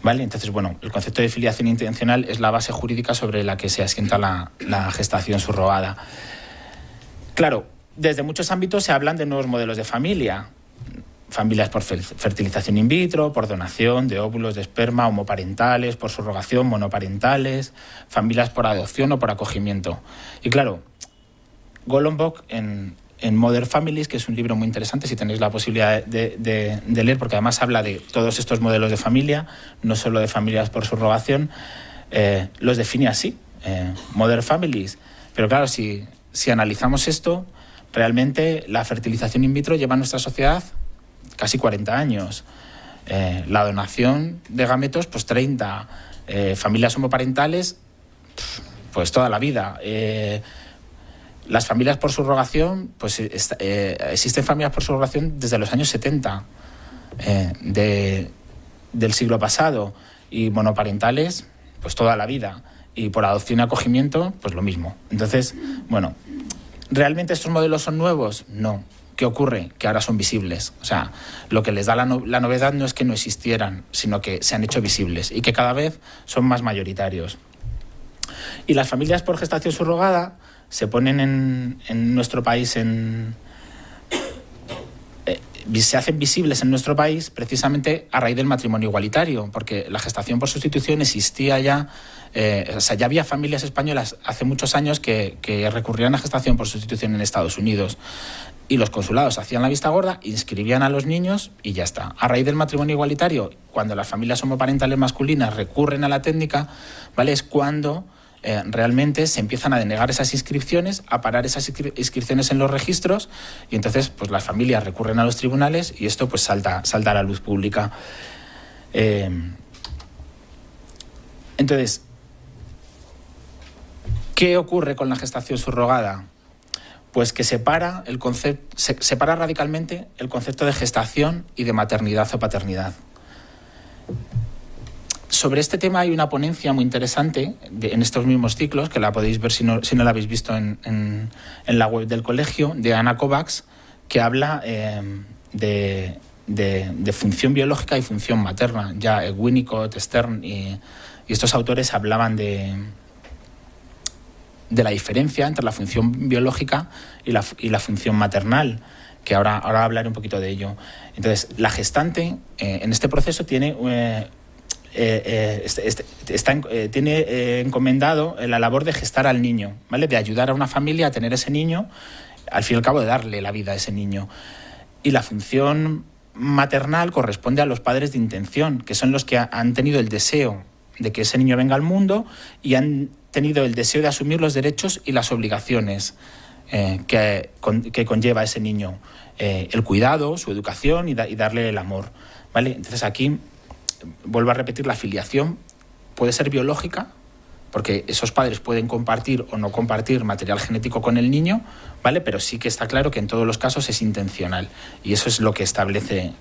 S3: ¿Vale? Entonces, el concepto de filiación intencional es la base jurídica sobre la que se asienta la gestación subrogada. Claro, desde muchos ámbitos se hablan de nuevos modelos de familia. Familias por fertilización in vitro, por donación de óvulos de esperma, homoparentales, por subrogación, monoparentales, familias por adopción o por acogimiento. Y claro, Golombok en Modern Families, que es un libro muy interesante, si tenéis la posibilidad de leer, porque además habla de todos estos modelos de familia, no solo de familias por subrogación, los define así, Modern Families. Pero claro, si analizamos esto, realmente la fertilización in vitro lleva a nuestra sociedad casi 40 años. La donación de gametos, pues 30. Familias homoparentales, pues toda la vida. Las familias por subrogación, pues existen familias por subrogación desde los años 70 del siglo pasado, y monoparentales, pues toda la vida, y por adopción y acogimiento, pues lo mismo. Entonces, ¿realmente estos modelos son nuevos? No. ¿Qué ocurre? Que ahora son visibles. O sea, lo que les da la novedad no es que no existieran, sino que se han hecho visibles y que cada vez son más mayoritarios. Y las familias por gestación subrogada se ponen en nuestro país, se hacen visibles en nuestro país precisamente a raíz del matrimonio igualitario, porque la gestación por sustitución existía ya, ya había familias españolas hace muchos años que recurrían a gestación por sustitución en Estados Unidos, y los consulados hacían la vista gorda, inscribían a los niños y ya está. A raíz del matrimonio igualitario, cuando las familias homoparentales masculinas recurren a la técnica, ¿vale?, es cuando realmente se empiezan a denegar esas inscripciones, a parar esas inscripciones en los registros, y entonces pues las familias recurren a los tribunales y esto pues salta a la luz pública. Entonces, ¿qué ocurre con la gestación subrogada? Pues que separa radicalmente el concepto de gestación y de maternidad o paternidad. Sobre este tema hay una ponencia muy interesante en estos mismos ciclos, que la podéis ver si no la habéis visto en la web del colegio, de Ana Kovacs, que habla de función biológica y función materna. Ya Winnicott, Stern y estos autores hablaban de la diferencia entre la función biológica y la función maternal, que ahora hablaré un poquito de ello. Entonces, la gestante en este proceso tiene tiene encomendado la labor de gestar al niño, ¿vale?, de ayudar a una familia a tener ese niño, al fin y al cabo de darle la vida a ese niño. Y la función maternal corresponde a los padres de intención, que son los que han tenido el deseo de que ese niño venga al mundo y han tenido el deseo de asumir los derechos y las obligaciones que conlleva ese niño, el cuidado, su educación y darle el amor, ¿vale? Entonces aquí vuelvo a repetir, la filiación puede ser biológica, porque esos padres pueden compartir o no compartir material genético con el niño, ¿vale? Pero sí que está claro que en todos los casos es intencional, y eso es lo que establece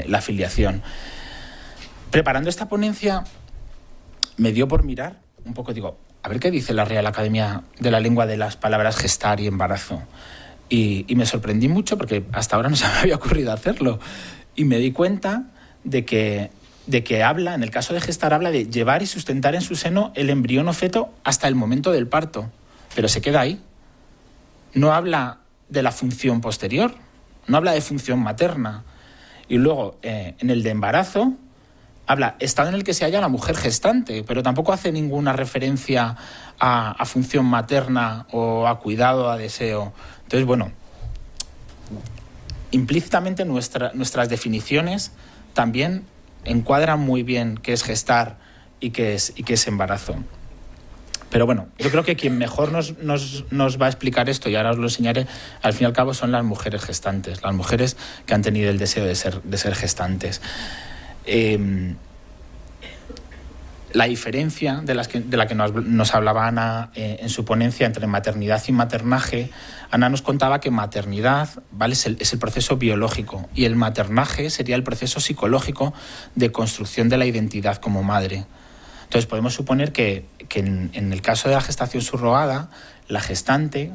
S3: la filiación. Preparando esta ponencia me dio por mirar un poco, digo, a ver qué dice la Real Academia de la Lengua de las palabras gestar y embarazo. Y me sorprendí mucho porque hasta ahora no se me había ocurrido hacerlo. Y me di cuenta de que habla, en el caso de gestar, habla de llevar y sustentar en su seno el embrión o feto hasta el momento del parto. Pero se queda ahí. No habla de la función posterior, no habla de función materna. Y luego, en el de embarazo, habla estado en el que se halla la mujer gestante, pero tampoco hace ninguna referencia a función materna o a cuidado, a deseo. Entonces, bueno, implícitamente nuestras definiciones también encuadran muy bien qué es gestar y qué es embarazo. Pero bueno, yo creo que quien mejor nos va a explicar esto, y ahora os lo enseñaré, al fin y al cabo son las mujeres gestantes, las mujeres que han tenido el deseo de ser gestantes. La diferencia de la que nos hablaba Ana en su ponencia entre maternidad y maternaje, Ana nos contaba que maternidad, ¿vale?, es el proceso biológico y el maternaje sería el proceso psicológico de construcción de la identidad como madre. Entonces podemos suponer que en el caso de la gestación subrogada, la gestante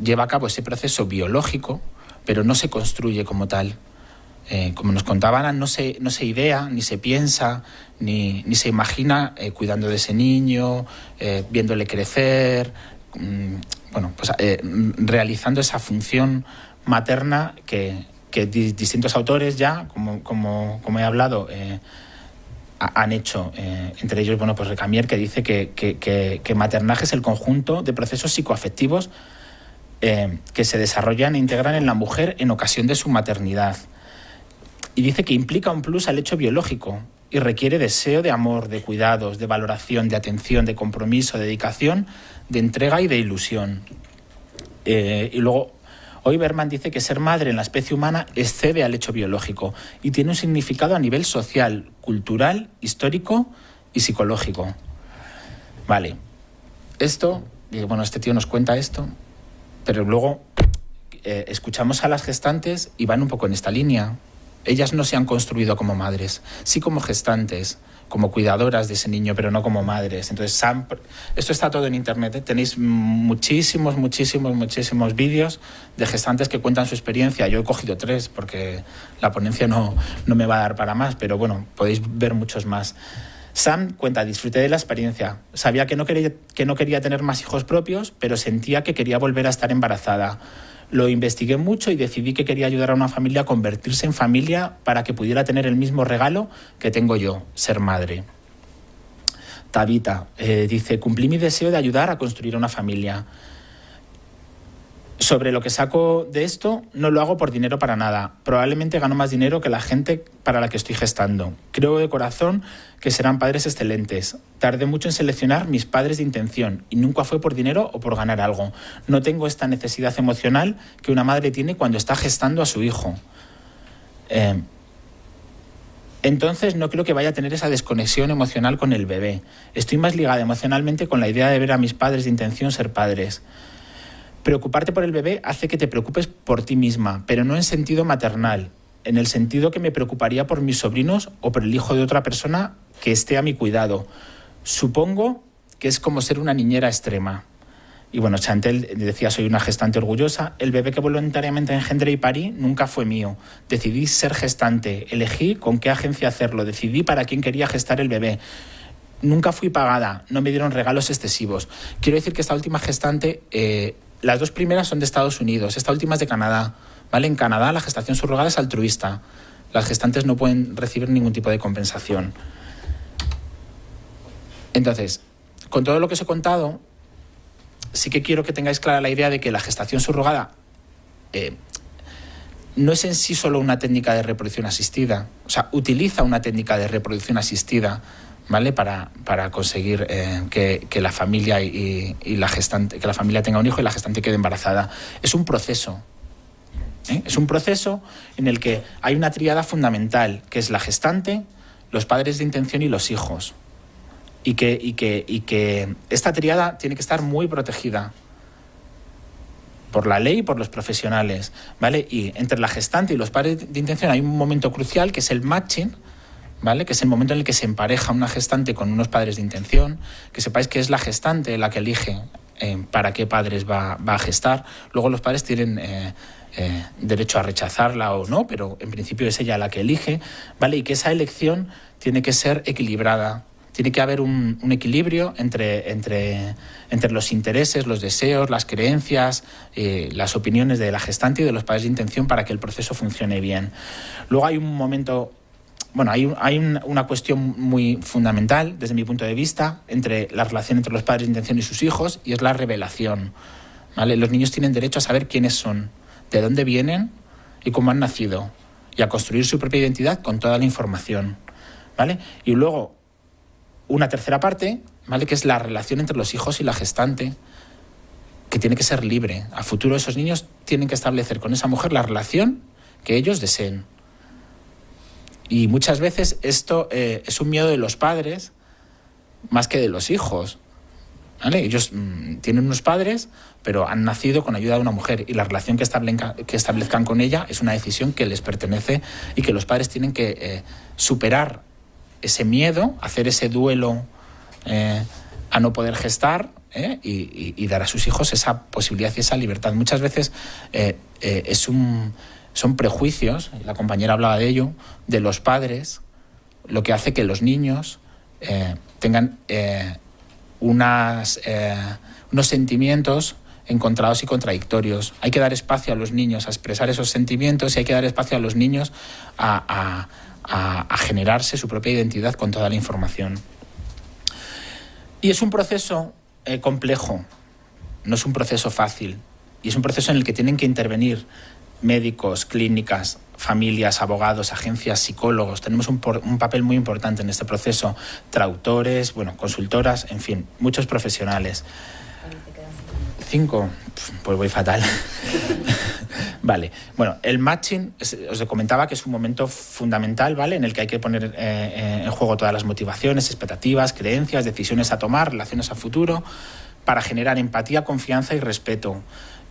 S3: lleva a cabo ese proceso biológico, pero no se construye como tal. Como nos contaban, no se idea, ni se piensa, ni se imagina cuidando de ese niño, viéndole crecer, realizando esa función materna que distintos autores ya, como he hablado, han hecho, entre ellos, Recamier, que dice que maternaje es el conjunto de procesos psicoafectivos que se desarrollan e integran en la mujer en ocasión de su maternidad. Y dice que implica un plus al hecho biológico y requiere deseo de amor, de cuidados, de valoración, de atención, de compromiso, de dedicación, de entrega y de ilusión. Y luego, hoy Berman dice que ser madre en la especie humana excede al hecho biológico y tiene un significado a nivel social, cultural, histórico y psicológico. Vale, esto, este tío nos cuenta esto, pero luego escuchamos a las gestantes y van un poco en esta línea. Ellas no se han construido como madres, sí como gestantes, como cuidadoras de ese niño, pero no como madres. Entonces, esto está todo en internet, ¿eh? Tenéis muchísimos vídeos de gestantes que cuentan su experiencia. Yo he cogido 3 porque la ponencia no me va a dar para más, pero bueno, podéis ver muchos más. Sam cuenta: disfruté de la experiencia. Sabía que no quería tener más hijos propios, pero sentía que quería volver a estar embarazada. Lo investigué mucho y decidí que quería ayudar a una familia a convertirse en familia para que pudiera tener el mismo regalo que tengo yo, ser madre. Tabita dice: cumplí mi deseo de ayudar a construir una familia. Sobre lo que saco de esto, no lo hago por dinero para nada. Probablemente gano más dinero que la gente para la que estoy gestando. Creo de corazón que serán padres excelentes. Tardé mucho en seleccionar mis padres de intención y nunca fue por dinero o por ganar algo. No tengo esta necesidad emocional que una madre tiene cuando está gestando a su hijo. Entonces no creo que vaya a tener esa desconexión emocional con el bebé. Estoy más ligada emocionalmente con la idea de ver a mis padres de intención ser padres. Preocuparte por el bebé hace que te preocupes por ti misma, pero no en sentido maternal, en el sentido que me preocuparía por mis sobrinos o por el hijo de otra persona que esté a mi cuidado. Supongo que es como ser una niñera extrema. Y bueno, Chantel decía: soy una gestante orgullosa. El bebé que voluntariamente engendré y parí nunca fue mío. Decidí ser gestante, elegí con qué agencia hacerlo, decidí para quién quería gestar el bebé. Nunca fui pagada, no me dieron regalos excesivos. Quiero decir que esta última gestante... las 2 primeras son de Estados Unidos, esta última es de Canadá, ¿vale? En Canadá la gestación subrogada es altruista. Las gestantes no pueden recibir ningún tipo de compensación. Entonces, con todo lo que os he contado, sí que quiero que tengáis clara la idea de que la gestación subrogada no es en sí solo una técnica de reproducción asistida. O sea, utiliza una técnica de reproducción asistida, ¿vale? Para conseguir que la familia y la gestante, que la familia tenga un hijo y la gestante quede embarazada. Es un proceso. Es un proceso en el que hay una tríada fundamental, que es la gestante, los padres de intención y los hijos. Y que esta tríada tiene que estar muy protegida por la ley y por los profesionales, ¿vale? Y entre la gestante y los padres de intención hay un momento crucial, que es el matching, ¿vale? Que es el momento en el que se empareja una gestante con unos padres de intención. Que sepáis que es la gestante la que elige para qué padres va a gestar. Luego los padres tienen derecho a rechazarla o no, pero en principio es ella la que elige, ¿vale? Y que esa elección tiene que ser equilibrada, Tiene que haber un equilibrio entre los intereses, los deseos, las creencias, las opiniones de la gestante y de los padres de intención para que el proceso funcione bien. Luego hay un momento... Bueno, hay una cuestión muy fundamental, desde mi punto de vista, entre la relación entre los padres de intención y sus hijos, y es la revelación, ¿vale? Los niños tienen derecho a saber quiénes son, de dónde vienen y cómo han nacido, y a construir su propia identidad con toda la información, ¿vale? Y luego, una tercera parte, ¿vale?, que es la relación entre los hijos y la gestante, que tiene que ser libre. A futuro esos niños tienen que establecer con esa mujer la relación que ellos deseen. Y muchas veces esto es un miedo de los padres más que de los hijos, ¿vale? Ellos tienen unos padres, pero han nacido con ayuda de una mujer, y la relación que establezcan con ella es una decisión que les pertenece, y que los padres tienen que superar ese miedo, hacer ese duelo a no poder gestar, y dar a sus hijos esa posibilidad y esa libertad. Muchas veces son prejuicios, la compañera hablaba de ello, de los padres, lo que hace que los niños tengan unos sentimientos encontrados y contradictorios. Hay que dar espacio a los niños a expresar esos sentimientos, y hay que dar espacio a los niños a generarse su propia identidad con toda la información. Y es un proceso complejo, no es un proceso fácil, y es un proceso en el que tienen que intervenir médicos, clínicas, familias, abogados, agencias, psicólogos. Tenemos un papel muy importante en este proceso. Traductores, consultoras, en fin, muchos profesionales. 5, pues voy fatal. Vale, el matching, os comentaba que es un momento fundamental, ¿vale?, en el que hay que poner en juego todas las motivaciones, expectativas, creencias, decisiones a tomar, relaciones a futuro, para generar empatía, confianza y respeto.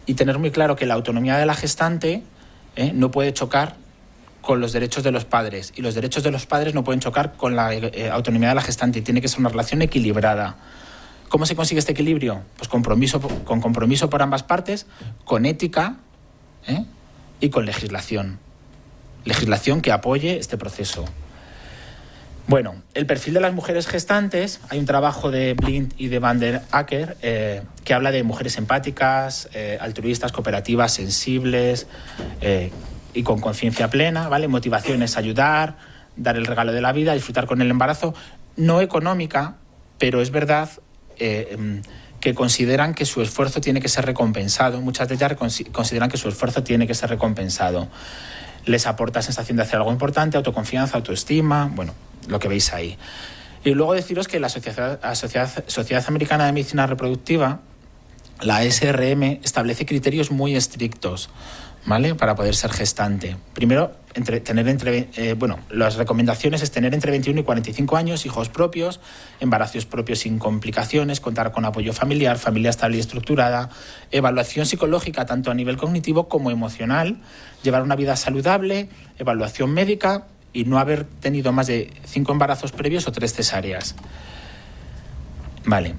S3: Y tener muy claro que la autonomía de la gestante no puede chocar con los derechos de los padres, y los derechos de los padres no pueden chocar con la autonomía de la gestante. Tiene que ser una relación equilibrada. ¿Cómo se consigue este equilibrio? Pues con compromiso por ambas partes, con ética y con legislación. Legislación que apoye este proceso. Bueno, el perfil de las mujeres gestantes, hay un trabajo de Blind y de Van der Acker que habla de mujeres empáticas, altruistas, cooperativas, sensibles y con conciencia plena, ¿vale? Motivación es ayudar, dar el regalo de la vida, disfrutar con el embarazo, no económica, pero es verdad que consideran que su esfuerzo tiene que ser recompensado. Muchas de ellas consideran que su esfuerzo tiene que ser recompensado. Les aporta sensación de hacer algo importante, autoconfianza, autoestima, lo que veis ahí. Y luego deciros que la Sociedad Americana de Medicina Reproductiva, la SRM, establece criterios muy estrictos, ¿vale?, para poder ser gestante. Primero, las recomendaciones es tener entre 21 y 45 años, hijos propios, embarazos propios sin complicaciones, contar con apoyo familiar, familia estable y estructurada, evaluación psicológica tanto a nivel cognitivo como emocional, llevar una vida saludable, evaluación médica y no haber tenido más de 5 embarazos previos o 3 cesáreas. Vale.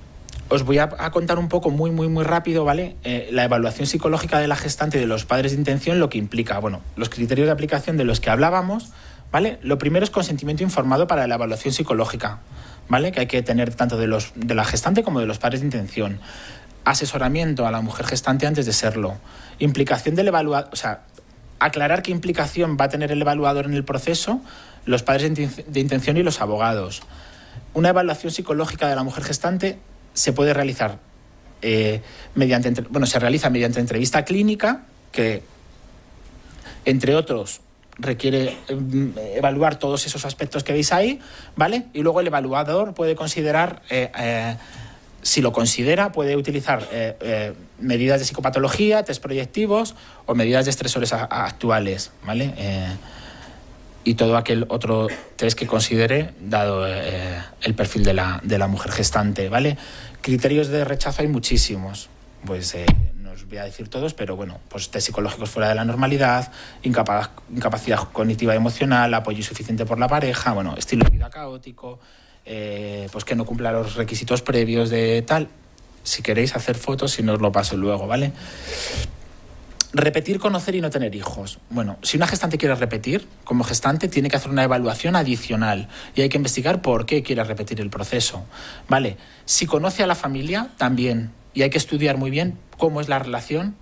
S3: Os voy a contar un poco muy rápido, ¿vale? La evaluación psicológica de la gestante y de los padres de intención, lo que implica, los criterios de aplicación de los que hablábamos, ¿vale? Lo primero es consentimiento informado para la evaluación psicológica, ¿vale?, que hay que tener tanto de la gestante como de los padres de intención. Asesoramiento a la mujer gestante antes de serlo. Implicación del evaluador, aclarar qué implicación va a tener el evaluador en el proceso, los padres de intención y los abogados. Una evaluación psicológica de la mujer gestante se puede realizar se realiza mediante entrevista clínica, que entre otros requiere evaluar todos esos aspectos que veis ahí, ¿vale? Y luego el evaluador puede considerar, si lo considera, puede utilizar medidas de psicopatología, test proyectivos o medidas de estresores actuales, ¿vale? Y todo aquel otro test que considere, dado el perfil de la mujer gestante, ¿vale? Criterios de rechazo hay muchísimos, no os voy a decir todos, pero test psicológicos fuera de la normalidad, incapacidad cognitiva y emocional, apoyo insuficiente por la pareja, estilo de vida caótico, que no cumpla los requisitos previos de tal. Si queréis hacer fotos, si no os lo paso luego, ¿vale? Repetir, conocer y no tener hijos. Bueno, si una gestante quiere repetir, como gestante tiene que hacer una evaluación adicional y hay que investigar por qué quiere repetir el proceso. ¿Vale? Si conoce a la familia, también. Y hay que estudiar muy bien cómo es la relación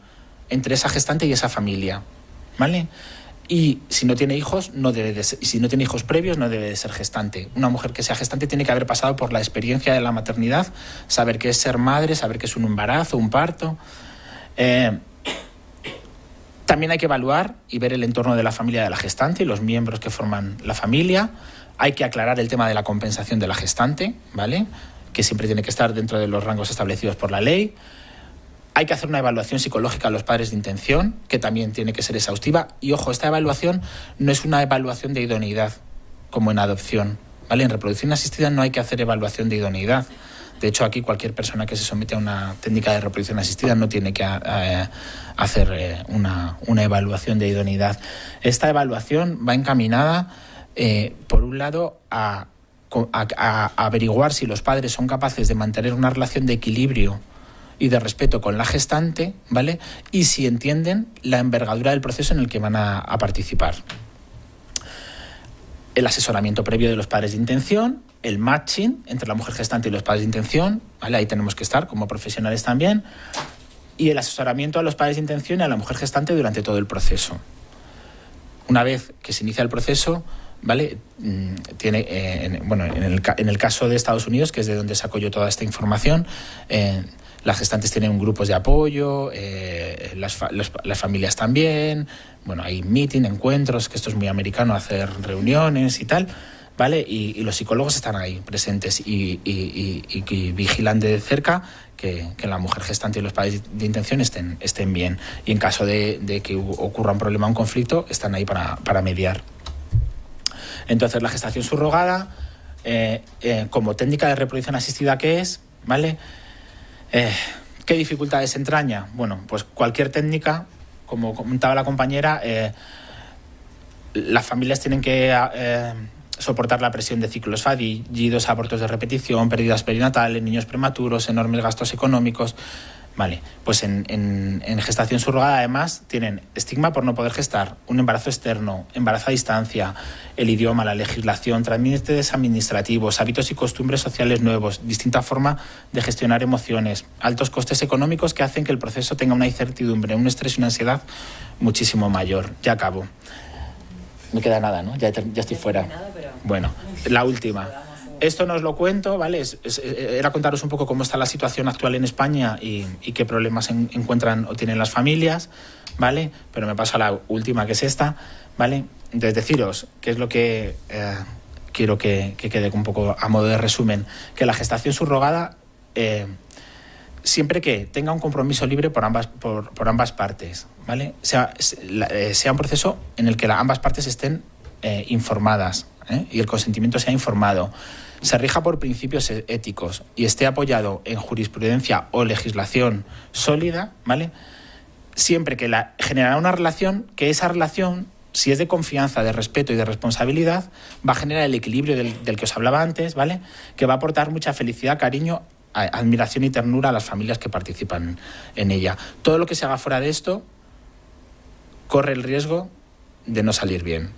S3: entre esa gestante y esa familia. ¿Vale? Y si no tiene hijos, si no tiene hijos previos, no debe de ser gestante. Una mujer que sea gestante tiene que haber pasado por la experiencia de la maternidad, saber qué es ser madre, saber qué es un embarazo, un parto. También hay que evaluar y ver el entorno de la familia de la gestante y los miembros que forman la familia. Hay que aclarar el tema de la compensación de la gestante, ¿vale? Que siempre tiene que estar dentro de los rangos establecidos por la ley. Hay que hacer una evaluación psicológica a los padres de intención, que también tiene que ser exhaustiva. Y ojo, esta evaluación no es una evaluación de idoneidad, como en adopción, ¿vale? En reproducción asistida no hay que hacer evaluación de idoneidad. De hecho, aquí cualquier persona que se somete a una técnica de reproducción asistida no tiene que hacer una evaluación de idoneidad. Esta evaluación va encaminada, por un lado, a averiguar si los padres son capaces de mantener una relación de equilibrio y de respeto con la gestante, ¿vale? Y si entienden la envergadura del proceso en el que van a participar. El asesoramiento previo de los padres de intención, el matching entre la mujer gestante y los padres de intención, ¿vale? Ahí tenemos que estar como profesionales también, y el asesoramiento a los padres de intención y a la mujer gestante durante todo el proceso. Una vez que se inicia el proceso, ¿vale? En el caso de Estados Unidos, que es de donde saco yo toda esta información, las gestantes tienen grupos de apoyo, las familias también, bueno, hay encuentros, que esto es muy americano, hacer reuniones y tal, ¿vale? Y los psicólogos están ahí presentes y vigilan de cerca que la mujer gestante y los padres de intención estén bien. Y en caso de que ocurra un problema o un conflicto, están ahí para mediar. Entonces, la gestación subrogada, como técnica de reproducción asistida que es, ¿vale? ¿Qué dificultades entraña? Bueno, pues cualquier técnica, como comentaba la compañera, las familias tienen que soportar la presión de ciclos fallidos, abortos de repetición, pérdidas perinatales, niños prematuros, enormes gastos económicos. Vale, pues en gestación subrogada además tienen estigma por no poder gestar, un embarazo externo, embarazo a distancia, el idioma, la legislación, trámites administrativos, hábitos y costumbres sociales nuevos, distinta forma de gestionar emociones, altos costes económicos que hacen que el proceso tenga una incertidumbre, un estrés y una ansiedad muchísimo mayor. Ya acabo. No queda nada, ¿no? Ya estoy fuera. Bueno, la última. Esto no os lo cuento, ¿vale? Era contaros un poco cómo está la situación actual en España y qué problemas encuentran o tienen las familias, ¿vale? Pero me paso a la última, que es esta, ¿vale? Entonces, deciros qué es lo que quiero que quede un poco a modo de resumen, que la gestación subrogada, siempre que tenga un compromiso libre por ambas partes, ¿vale? Sea un proceso en el que ambas partes estén informadas, y el consentimiento sea informado, se rija por principios éticos y esté apoyado en jurisprudencia o legislación sólida, ¿vale? Siempre que generará una relación, que esa relación, si es de confianza, de respeto y de responsabilidad, va a generar el equilibrio del que os hablaba antes, ¿vale? Que va a aportar mucha felicidad, cariño, admiración y ternura a las familias que participan en ella. Todo lo que se haga fuera de esto corre el riesgo de no salir bien.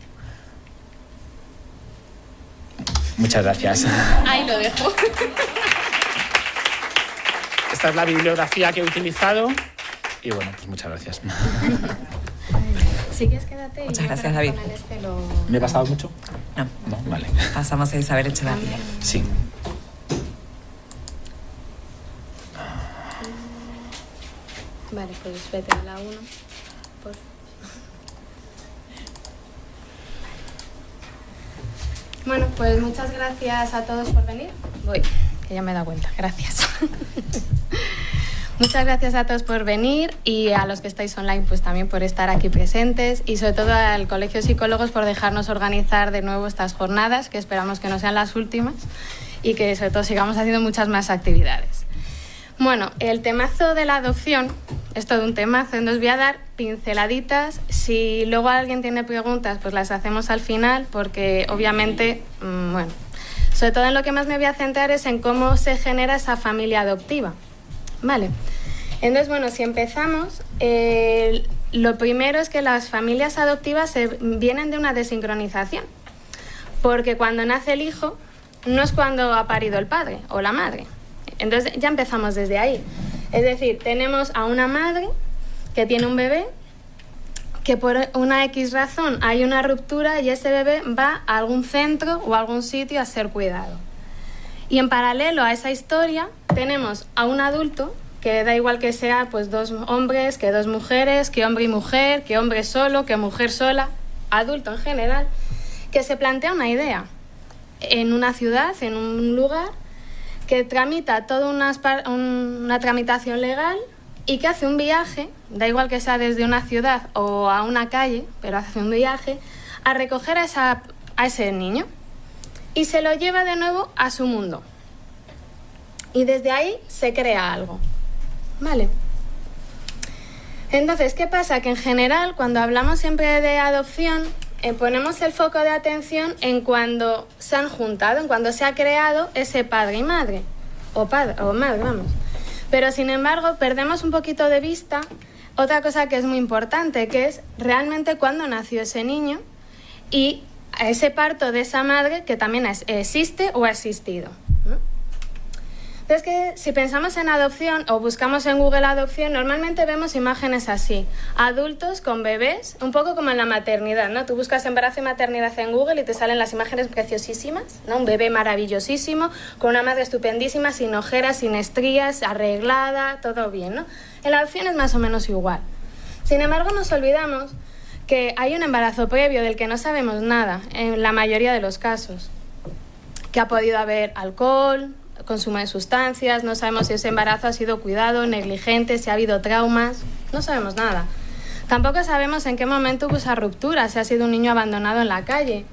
S3: Muchas gracias.
S4: Ahí lo dejo.
S3: Esta es la bibliografía que he utilizado y bueno, pues muchas gracias.
S4: Si quieres, quédate.
S1: Muchas gracias, David.
S3: ¿Me he pasado mucho?
S1: No.
S3: No, vale.
S1: Pasamos a Isabel Echevarría.
S3: Sí.
S4: Vale, pues vete a la 1. Por... Bueno, pues muchas gracias a todos por venir. Voy, que ya me he dado cuenta. Gracias. Muchas gracias a todos por venir y a los que estáis online pues también por estar aquí presentes y sobre todo al Colegio de Psicólogos por dejarnos organizar de nuevo estas jornadas, que esperamos que no sean las últimas y que sobre todo sigamos haciendo muchas más actividades. Bueno, el temazo de la adopción es todo un temazo, entonces voy a dar pinceladitas. Si luego alguien tiene preguntas, pues las hacemos al final, porque obviamente, bueno, sobre todo en lo que más me voy a centrar es en cómo se genera esa familia adoptiva. Vale, entonces bueno, si empezamos, lo primero es que las familias adoptivas vienen de una desincronización, porque cuando nace el hijo no es cuando ha parido el padre o la madre. Entonces ya empezamos desde ahí. Es decir, tenemos a una madre que tiene un bebé, que por una X razón hay una ruptura y ese bebé va a algún centro o a algún sitio a ser cuidado. Y en paralelo a esa historia tenemos a un adulto, que da igual que sea pues 2 hombres, que 2 mujeres, que hombre y mujer, que hombre solo, que mujer sola, adulto en general, que se plantea una idea en una ciudad, en un lugar, que tramita toda una tramitación legal y que hace un viaje, da igual que sea desde una ciudad o a una calle, pero hace un viaje a recoger a ese niño y se lo lleva de nuevo a su mundo. Y desde ahí se crea algo. Vale. Entonces, ¿qué pasa? Que en general, cuando hablamos siempre de adopción, ponemos el foco de atención en cuando se han juntado, en cuando se ha creado ese padre y madre, o madre, vamos. Pero, sin embargo, perdemos un poquito de vista otra cosa que es muy importante, que es realmente cuándo nació ese niño y ese parto de esa madre que también existe o ha existido. Es que si pensamos en adopción o buscamos en Google adopción, normalmente vemos imágenes así, adultos con bebés, un poco como en la maternidad, ¿no? Tú buscas embarazo y maternidad en Google y te salen las imágenes preciosísimas, ¿no? Un bebé maravillosísimo, con una madre estupendísima, sin ojeras, sin estrías, arreglada, todo bien, ¿no? En la adopción es más o menos igual. Sin embargo, nos olvidamos que hay un embarazo previo del que no sabemos nada, en la mayoría de los casos, que ha podido haber alcohol, consumo de sustancias, no sabemos si ese embarazo ha sido cuidado, negligente, si ha habido traumas, no sabemos nada. Tampoco sabemos en qué momento hubo esa ruptura, si ha sido un niño abandonado en la calle,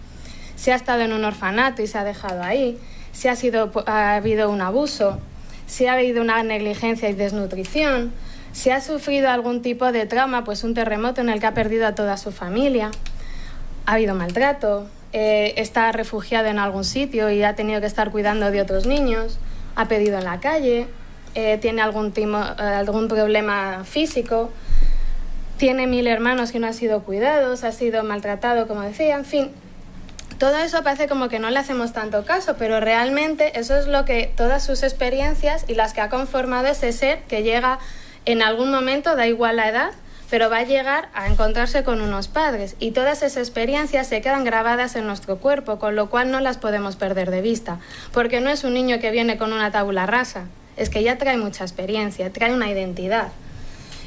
S4: si ha estado en un orfanato y se ha dejado ahí, si ha habido un abuso, si ha habido una negligencia y desnutrición, si ha sufrido algún tipo de trauma, pues un terremoto en el que ha perdido a toda su familia, ha habido maltrato, está refugiado en algún sitio y ha tenido que estar cuidando de otros niños, ha pedido en la calle, tiene algún problema físico, tiene 1000 hermanos que no han sido cuidados, ha sido maltratado, como decía, en fin. Todo eso parece como que no le hacemos tanto caso, pero realmente eso es lo que todas sus experiencias y las que ha conformado ese ser que llega en algún momento, da igual la edad, pero va a llegar a encontrarse con unos padres y todas esas experiencias se quedan grabadas en nuestro cuerpo, con lo cual no las podemos perder de vista, porque no es un niño que viene con una tabula rasa, es que ya trae mucha experiencia, trae una identidad.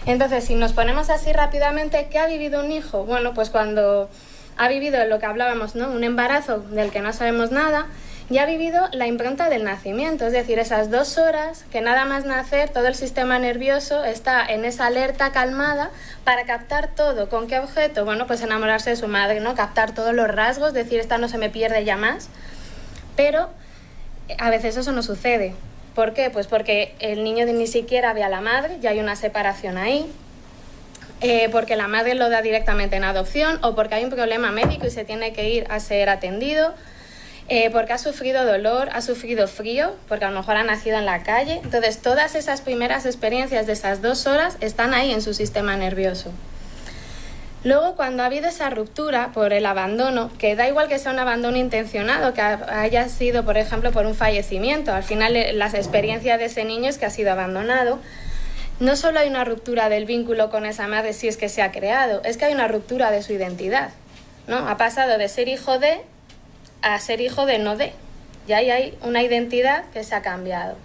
S4: Entonces, si nos ponemos así rápidamente, ¿qué ha vivido un hijo? Bueno, pues cuando ha vivido lo que hablábamos, ¿no? Un embarazo del que no sabemos nada, ya ha vivido la impronta del nacimiento, es decir, esas 2 horas que nada más nacer, todo el sistema nervioso está en esa alerta calmada para captar todo. ¿Con qué objeto? Bueno, pues enamorarse de su madre, ¿no? Captar todos los rasgos, decir, esta no se me pierde ya más. Pero a veces eso no sucede. ¿Por qué? Pues porque el niño ni siquiera ve a la madre, ya hay una separación ahí. Porque la madre lo da directamente en adopción o porque hay un problema médico y se tiene que ir a ser atendido. Porque ha sufrido dolor, ha sufrido frío, porque a lo mejor ha nacido en la calle. Entonces, todas esas primeras experiencias de esas 2 horas están ahí en su sistema nervioso. Luego, cuando ha habido esa ruptura por el abandono, que da igual que sea un abandono intencionado, que haya sido, por ejemplo, por un fallecimiento, al final las experiencias de ese niño es que ha sido abandonado, no solo hay una ruptura del vínculo con esa madre si es que se ha creado, es que hay una ruptura de su identidad, ¿no? Ha pasado de ser hijo de a ser hijo de no de. Y ahí hay una identidad que se ha cambiado.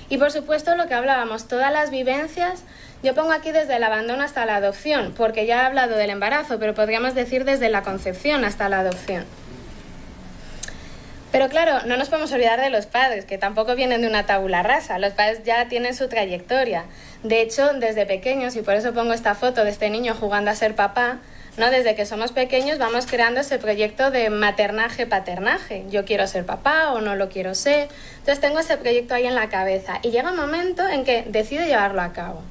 S4: Y por supuesto lo que hablábamos, todas las vivencias, yo pongo aquí desde el abandono hasta la adopción, porque ya he hablado del embarazo, pero podríamos decir desde la concepción hasta la adopción. Pero claro, no nos podemos olvidar de los padres, que tampoco vienen de una tabula rasa, los padres ya tienen su trayectoria. De hecho, desde pequeños, y por eso pongo esta foto de este niño jugando a ser papá, ¿no? Desde que somos pequeños vamos creando ese proyecto de maternaje-paternaje. Yo quiero ser papá o no lo quiero ser. Entonces tengo ese proyecto ahí en la cabeza y llega un momento en que decido llevarlo a cabo.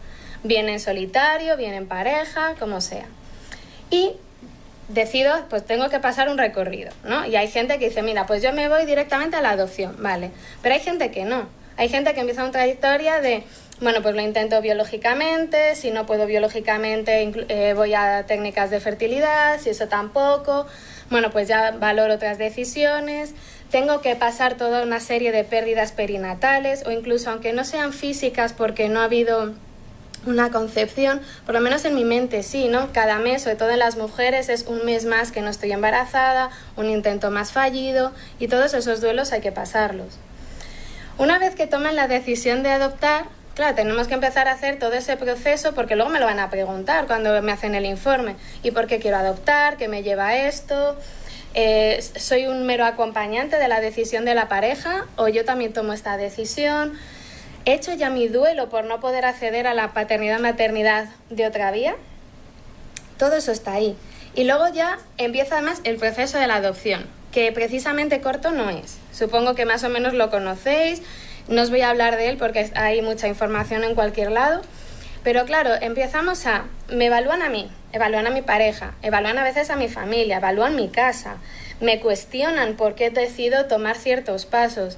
S4: Bien en solitario, bien en pareja, como sea. Y decido, pues tengo que pasar un recorrido, ¿no? Y hay gente que dice, mira, pues yo me voy directamente a la adopción, vale. Pero hay gente que no. Hay gente que empieza una trayectoria de, Bueno, pues lo intento biológicamente, si no puedo biológicamente voy a técnicas de fertilidad, si eso tampoco, bueno, pues ya valoro otras decisiones. Tengo que pasar toda una serie de pérdidas perinatales o incluso aunque no sean físicas porque no ha habido una concepción, por lo menos en mi mente sí, ¿no? Cada mes, sobre todo en las mujeres, es un mes más que no estoy embarazada, un intento más fallido y todos esos duelos hay que pasarlos. Una vez que toman la decisión de adoptar, claro, tenemos que empezar a hacer todo ese proceso porque luego me lo van a preguntar cuando me hacen el informe. ¿Y por qué quiero adoptar? ¿Qué me lleva a esto? ¿Soy un mero acompañante de la decisión de la pareja o yo también tomo esta decisión? ¿He hecho ya mi duelo por no poder acceder a la paternidad-maternidad de otra vía? Todo eso está ahí. Y luego ya empieza además el proceso de la adopción, que precisamente corto no es. Supongo que más o menos lo conocéis, no os voy a hablar de él porque hay mucha información en cualquier lado. Pero claro, empezamos me evalúan a mí, evalúan a mi pareja, evalúan a veces a mi familia, evalúan mi casa, me cuestionan por qué decido tomar ciertos pasos.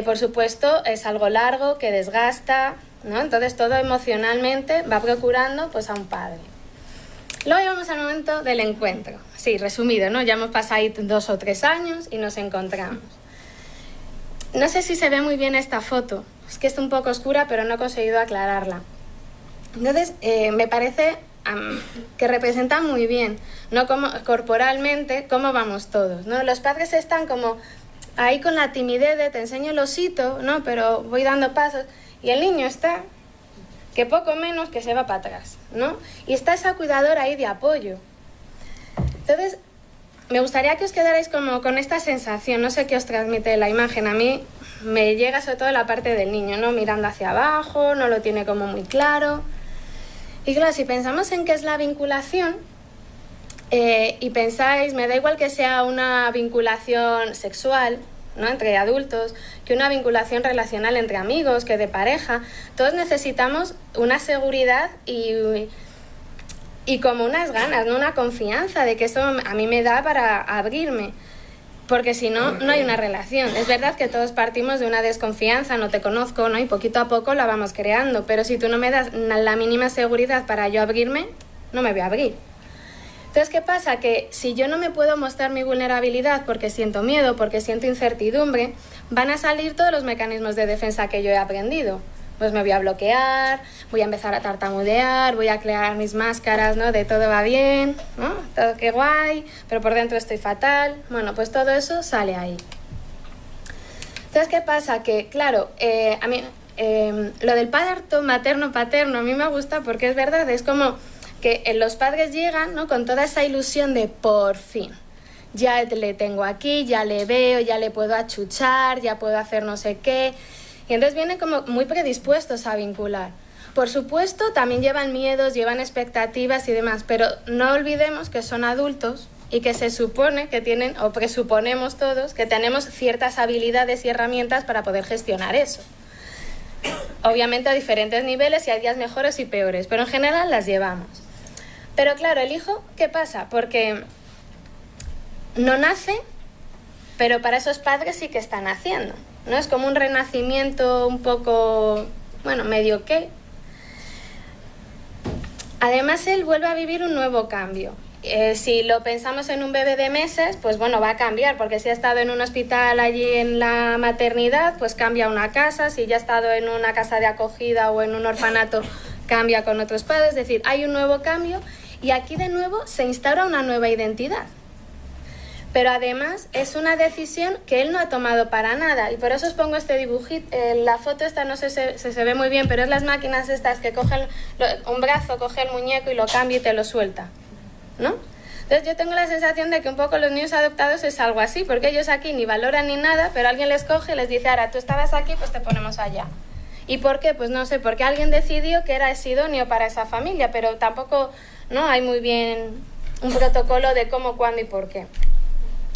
S4: Por supuesto, es algo largo, que desgasta, ¿no? Entonces todo emocionalmente va procurando pues a un padre. Luego llegamos al momento del encuentro. Sí, resumido, ¿no? Ya hemos pasado ahí 2 o 3 años y nos encontramos. No sé si se ve muy bien esta foto, es que está un poco oscura, pero no he conseguido aclararla. Entonces, me parece que representa muy bien, ¿no? Como, corporalmente, cómo vamos todos, ¿no? Los padres están como ahí con la timidez de te enseño el osito, ¿no? Pero voy dando pasos, y el niño está, que poco menos que se va para atrás, ¿no? Y está esa cuidadora ahí de apoyo. Entonces, me gustaría que os quedarais como con esta sensación, no sé qué os transmite la imagen, a mí me llega sobre todo la parte del niño, ¿no? Mirando hacia abajo, no lo tiene como muy claro. Y claro, si pensamos en qué es la vinculación, y pensáis, me da igual que sea una vinculación sexual, ¿no? Entre adultos, que una vinculación relacional entre amigos, que de pareja, todos necesitamos una seguridad y como unas ganas, ¿no? Una confianza de que esto a mí me da para abrirme. Porque si no, no hay una relación. Es verdad que todos partimos de una desconfianza, no te conozco, ¿no? Y poquito a poco la vamos creando. Pero si tú no me das la mínima seguridad para yo abrirme, no me voy a abrir. Entonces, ¿qué pasa? Que si yo no me puedo mostrar mi vulnerabilidad porque siento miedo, porque siento incertidumbre, van a salir todos los mecanismos de defensa que yo he aprendido. Pues me voy a bloquear, voy a empezar a tartamudear, voy a crear mis máscaras, ¿no? De todo va bien, ¿no? Todo qué guay, pero por dentro estoy fatal. Bueno, pues todo eso sale ahí. Entonces, ¿qué pasa? Que, claro, a mí lo del parto materno-paterno a mí me gusta porque es verdad, es como que los padres llegan, ¿no? Con toda esa ilusión de por fin. Ya le tengo aquí, ya le veo, ya le puedo achuchar, ya puedo hacer no sé qué. Y entonces vienen como muy predispuestos a vincular. Por supuesto, también llevan miedos, llevan expectativas y demás, pero no olvidemos que son adultos y que se supone que tienen, o presuponemos todos, que tenemos ciertas habilidades y herramientas para poder gestionar eso. Obviamente a diferentes niveles y hay días mejores y peores, pero en general las llevamos. Pero claro, el hijo, ¿qué pasa? Porque no nace, pero para esos padres sí que están naciendo, ¿no? Es como un renacimiento un poco, bueno, medio qué. Además, él vuelve a vivir un nuevo cambio. Si lo pensamos en un bebé de meses, pues bueno, va a cambiar, porque si ha estado en un hospital allí en la maternidad, pues cambia a una casa. Si ya ha estado en una casa de acogida o en un orfanato, cambia con otros padres. Es decir, hay un nuevo cambio y aquí de nuevo se instaura una nueva identidad. Pero además es una decisión que él no ha tomado para nada. Y por eso os pongo este dibujito. La foto esta no sé si se ve muy bien, pero es las máquinas estas que cogen un brazo, coge el muñeco y lo cambia y te lo suelta, ¿no? Entonces yo tengo la sensación de que un poco los niños adoptados es algo así, porque ellos aquí ni valoran ni nada, pero alguien les coge y les dice, ahora tú estabas aquí, pues te ponemos allá. ¿Y por qué? Pues no sé, porque alguien decidió que era idóneo para esa familia, pero tampoco, no hay muy bien un protocolo de cómo, cuándo y por qué.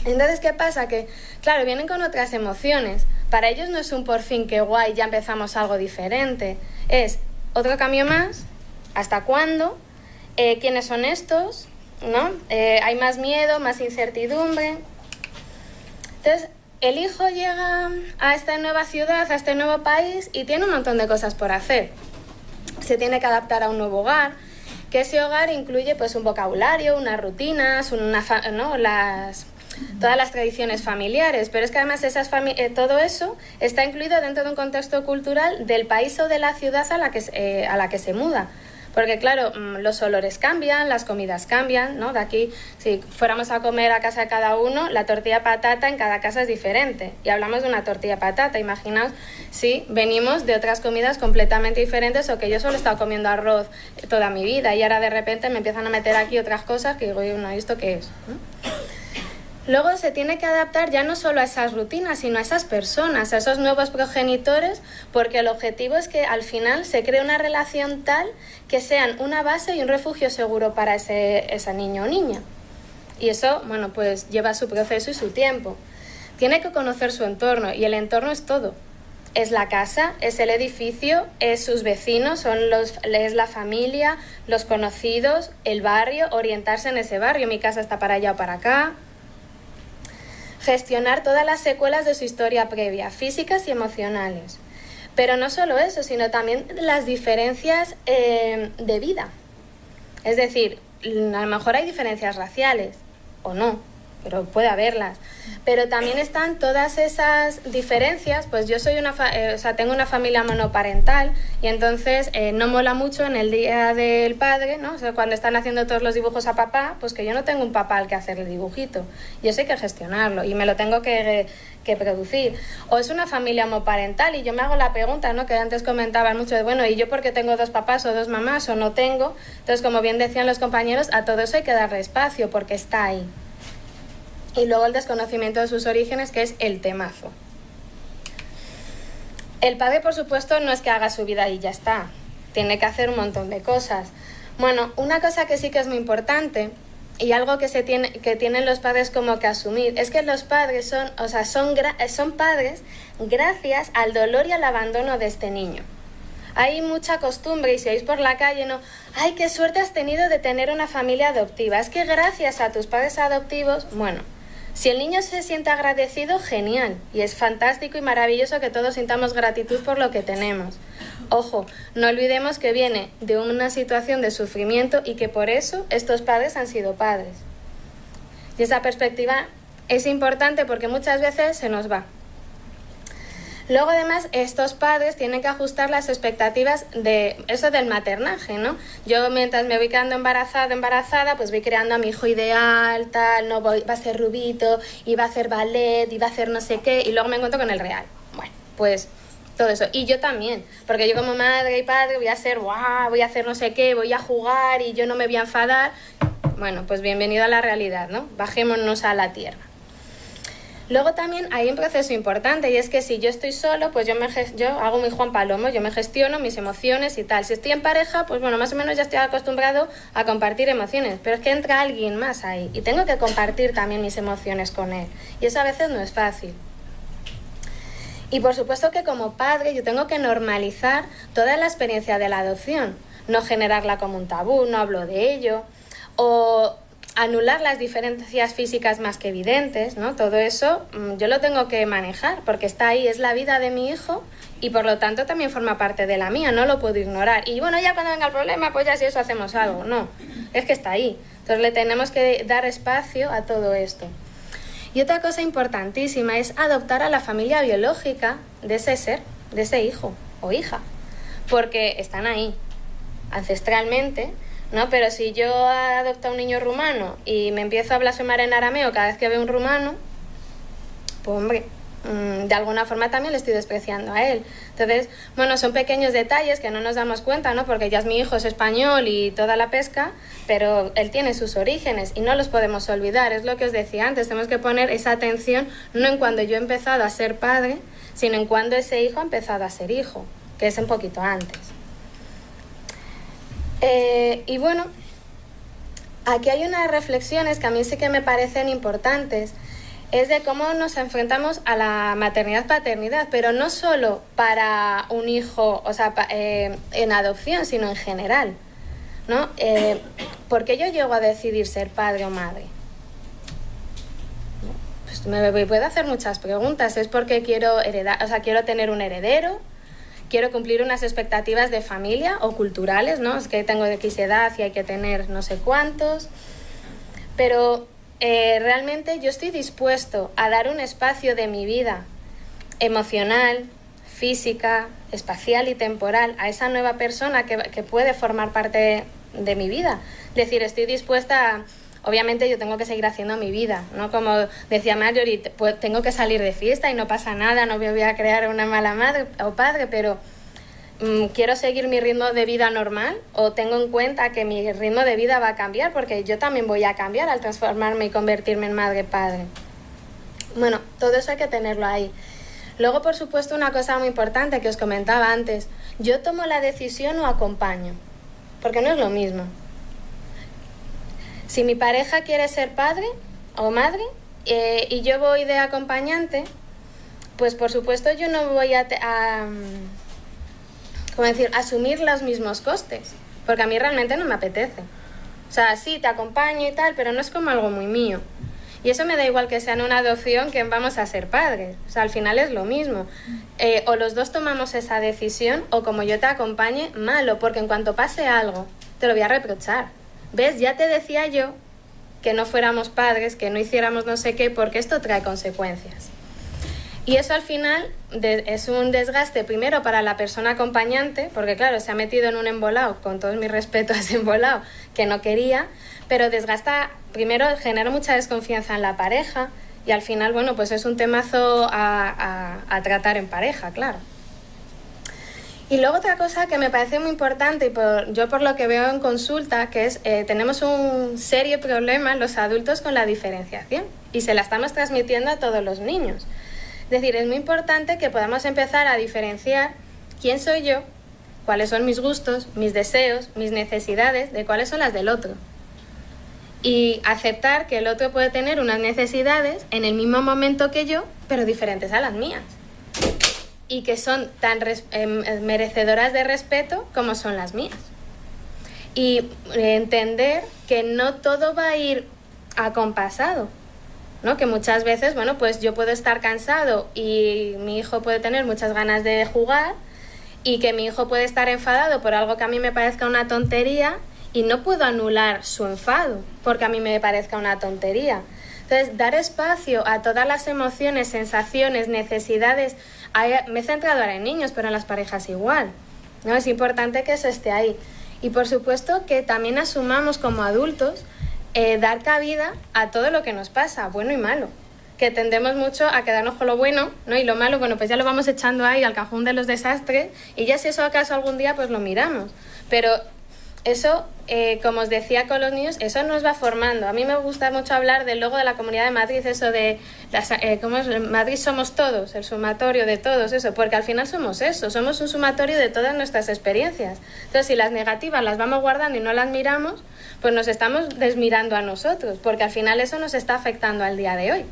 S4: Entonces, ¿qué pasa? Que, claro, vienen con otras emociones. Para ellos no es un por fin, qué guay, ya empezamos algo diferente. Es otro cambio más, ¿hasta cuándo? ¿Quiénes son estos? ¿No? Hay más miedo, más incertidumbre. Entonces, el hijo llega a esta nueva ciudad, a este nuevo país y tiene un montón de cosas por hacer. Se tiene que adaptar a un nuevo hogar, que ese hogar incluye pues un vocabulario, unas rutinas, todas las tradiciones familiares, pero es que además todo eso está incluido dentro de un contexto cultural del país o de la ciudad a la que se muda. Porque claro, los olores cambian, las comidas cambian, ¿no? De aquí, si fuéramos a comer a casa de cada uno, la tortilla de patata en cada casa es diferente. Y hablamos de una tortilla de patata, imaginaos si venimos de otras comidas completamente diferentes o que yo solo he estado comiendo arroz toda mi vida y ahora de repente me empiezan a meter aquí otras cosas que digo, no, ¿esto qué es? ¿No? Luego se tiene que adaptar ya no solo a esas rutinas, sino a esas personas, a esos nuevos progenitores, porque el objetivo es que al final se cree una relación tal que sean una base y un refugio seguro para ese niño o niña. Y eso, bueno, pues lleva su proceso y su tiempo. Tiene que conocer su entorno, y el entorno es todo. Es la casa, es el edificio, es sus vecinos, es la familia, los conocidos, el barrio, orientarse en ese barrio. Mi casa está para allá o para acá. Gestionar todas las secuelas de su historia previa, físicas y emocionales. Pero no solo eso, sino también las diferencias de vida. Es decir, a lo mejor hay diferencias raciales, o no, pero puede haberlas. Pero también están todas esas diferencias, pues yo soy tengo una familia monoparental y entonces no mola mucho en el día del padre, ¿no? O sea, cuando están haciendo todos los dibujos a papá, pues que yo no tengo un papá al que hacerle el dibujito. Y eso hay que gestionarlo y me lo tengo que producir. O es una familia homoparental y yo me hago la pregunta, ¿no? Que antes comentaban mucho de, bueno, ¿y yo por qué tengo dos papás o dos mamás o no tengo? Entonces, como bien decían los compañeros, a todo eso hay que darle espacio porque está ahí. Y luego el desconocimiento de sus orígenes, que es el temazo. El padre, por supuesto, no es que haga su vida y ya está. Tiene que hacer un montón de cosas. Bueno, una cosa que sí que es muy importante y algo que tienen los padres como que asumir es que los padres son padres gracias al dolor y al abandono de este niño. Hay mucha costumbre, y si oís por la calle, no, ¡ay, qué suerte has tenido de tener una familia adoptiva! Es que gracias a tus padres adoptivos, bueno, si el niño se siente agradecido, genial, y es fantástico y maravilloso que todos sintamos gratitud por lo que tenemos. Ojo, no olvidemos que viene de una situación de sufrimiento y que por eso estos padres han sido padres. Y esa perspectiva es importante porque muchas veces se nos va. Luego, además, estos padres tienen que ajustar las expectativas de eso del maternaje, ¿no? Yo, mientras me voy quedando embarazada, pues voy creando a mi hijo ideal, tal, no va a ser rubito, y va a hacer ballet, y va a hacer no sé qué, y luego me encuentro con el real. Bueno, pues todo eso. Y yo también, porque yo como madre y padre voy a ser, ¡guau!, voy a hacer no sé qué, voy a jugar y yo no me voy a enfadar. Bueno, pues bienvenido a la realidad, ¿no? Bajémonos a la tierra. Luego también hay un proceso importante y es que si yo estoy solo, pues yo hago mi Juan Palomo, yo me gestiono mis emociones y tal. Si estoy en pareja, pues bueno, más o menos ya estoy acostumbrado a compartir emociones, pero es que entra alguien más ahí y tengo que compartir también mis emociones con él y eso a veces no es fácil. Y por supuesto que como padre yo tengo que normalizar toda la experiencia de la adopción, no generarla como un tabú, no hablo de ello, o anular las diferencias físicas más que evidentes, ¿no? Todo eso yo lo tengo que manejar porque está ahí, es la vida de mi hijo y por lo tanto también forma parte de la mía, no lo puedo ignorar. Y bueno, ya cuando venga el problema, pues ya si eso hacemos algo. No, es que está ahí. Entonces le tenemos que dar espacio a todo esto. Y otra cosa importantísima es adoptar a la familia biológica de ese ser, de ese hijo o hija, porque están ahí ancestralmente, ¿no? Pero si yo adopto a un niño rumano y me empiezo a blasfemar en arameo cada vez que veo un rumano, pues hombre, de alguna forma también le estoy despreciando a él. Entonces, bueno, son pequeños detalles que no nos damos cuenta, ¿no? Porque ya es mi hijo, es español y toda la pesca, pero él tiene sus orígenes y no los podemos olvidar. Es lo que os decía antes, tenemos que poner esa atención no en cuando yo he empezado a ser padre, sino en cuando ese hijo ha empezado a ser hijo, que es un poquito antes. Y bueno, aquí hay unas reflexiones que a mí sí que me parecen importantes, es de cómo nos enfrentamos a la maternidad-paternidad, pero no solo para un hijo, o sea, en adopción, sino en general, ¿no? ¿Por qué yo llego a decidir ser padre o madre? Pues me puedo hacer muchas preguntas. ¿Es porque quiero heredar, o sea, quiero tener un heredero? ¿Quiero cumplir unas expectativas de familia o culturales, ¿no? Es que tengo de X edad y hay que tener no sé cuántos. Pero realmente yo estoy dispuesto a dar un espacio de mi vida emocional, física, espacial y temporal a esa nueva persona que puede formar parte de mi vida. Es decir, estoy dispuesta a... Obviamente yo tengo que seguir haciendo mi vida, ¿no? Como decía Marjorie, pues tengo que salir de fiesta y no pasa nada, no me voy a crear una mala madre o padre, pero quiero seguir mi ritmo de vida normal, o tengo en cuenta que mi ritmo de vida va a cambiar porque yo también voy a cambiar al transformarme y convertirme en madre-padre. Bueno, todo eso hay que tenerlo ahí. Luego, por supuesto, una cosa muy importante que os comentaba antes, yo tomo la decisión o acompaño, porque no es lo mismo. Si mi pareja quiere ser padre o madre y yo voy de acompañante, pues por supuesto yo no voy a asumir los mismos costes, porque a mí realmente no me apetece. O sea, sí, te acompaño y tal, pero no es como algo muy mío. Y eso me da igual que sea en una adopción que vamos a ser padres. O sea, al final es lo mismo. O los dos tomamos esa decisión, o como yo te acompañe, malo, porque en cuanto pase algo, te lo voy a reprochar. ¿Ves? Ya te decía yo que no fuéramos padres, que no hiciéramos no sé qué, porque esto trae consecuencias. Y eso al final es un desgaste primero para la persona acompañante, porque claro, se ha metido en un embolado, con todo mi respeto a ese embolado, que no quería, pero desgasta, primero genera mucha desconfianza en la pareja y al final, bueno, pues es un temazo a tratar en pareja, claro. Y luego otra cosa que me parece muy importante, y yo por lo que veo en consulta, que es tenemos un serio problema los adultos con la diferenciación y se la estamos transmitiendo a todos los niños. Es decir, es muy importante que podamos empezar a diferenciar quién soy yo, cuáles son mis gustos, mis deseos, mis necesidades, de cuáles son las del otro. Y aceptar que el otro puede tener unas necesidades en el mismo momento que yo, pero diferentes a las mías. Y que son tan merecedoras de respeto como son las mías. Y entender que no todo va a ir acompasado, ¿no? Que muchas veces, bueno, pues yo puedo estar cansado y mi hijo puede tener muchas ganas de jugar y que mi hijo puede estar enfadado por algo que a mí me parezca una tontería y no puedo anular su enfado porque a mí me parezca una tontería. Entonces, dar espacio a todas las emociones, sensaciones, necesidades. Me he centrado ahora en niños, pero en las parejas igual, ¿no? Es importante que eso esté ahí. Y por supuesto que también asumamos como adultos dar cabida a todo lo que nos pasa, bueno y malo. Que tendemos mucho a quedarnos con lo bueno, ¿no? Y lo malo, bueno, pues ya lo vamos echando ahí al cajón de los desastres y ya si eso acaso algún día, pues lo miramos. Pero eso, como os decía con los niños, eso nos va formando. A mí me gusta mucho hablar del logo de la Comunidad de Madrid, eso de ¿cómo es? Madrid somos todos, el sumatorio de todos, eso, porque al final somos eso, somos un sumatorio de todas nuestras experiencias. Entonces, si las negativas las vamos guardando y no las miramos, pues nos estamos desmirando a nosotros, porque al final eso nos está afectando al día de hoy.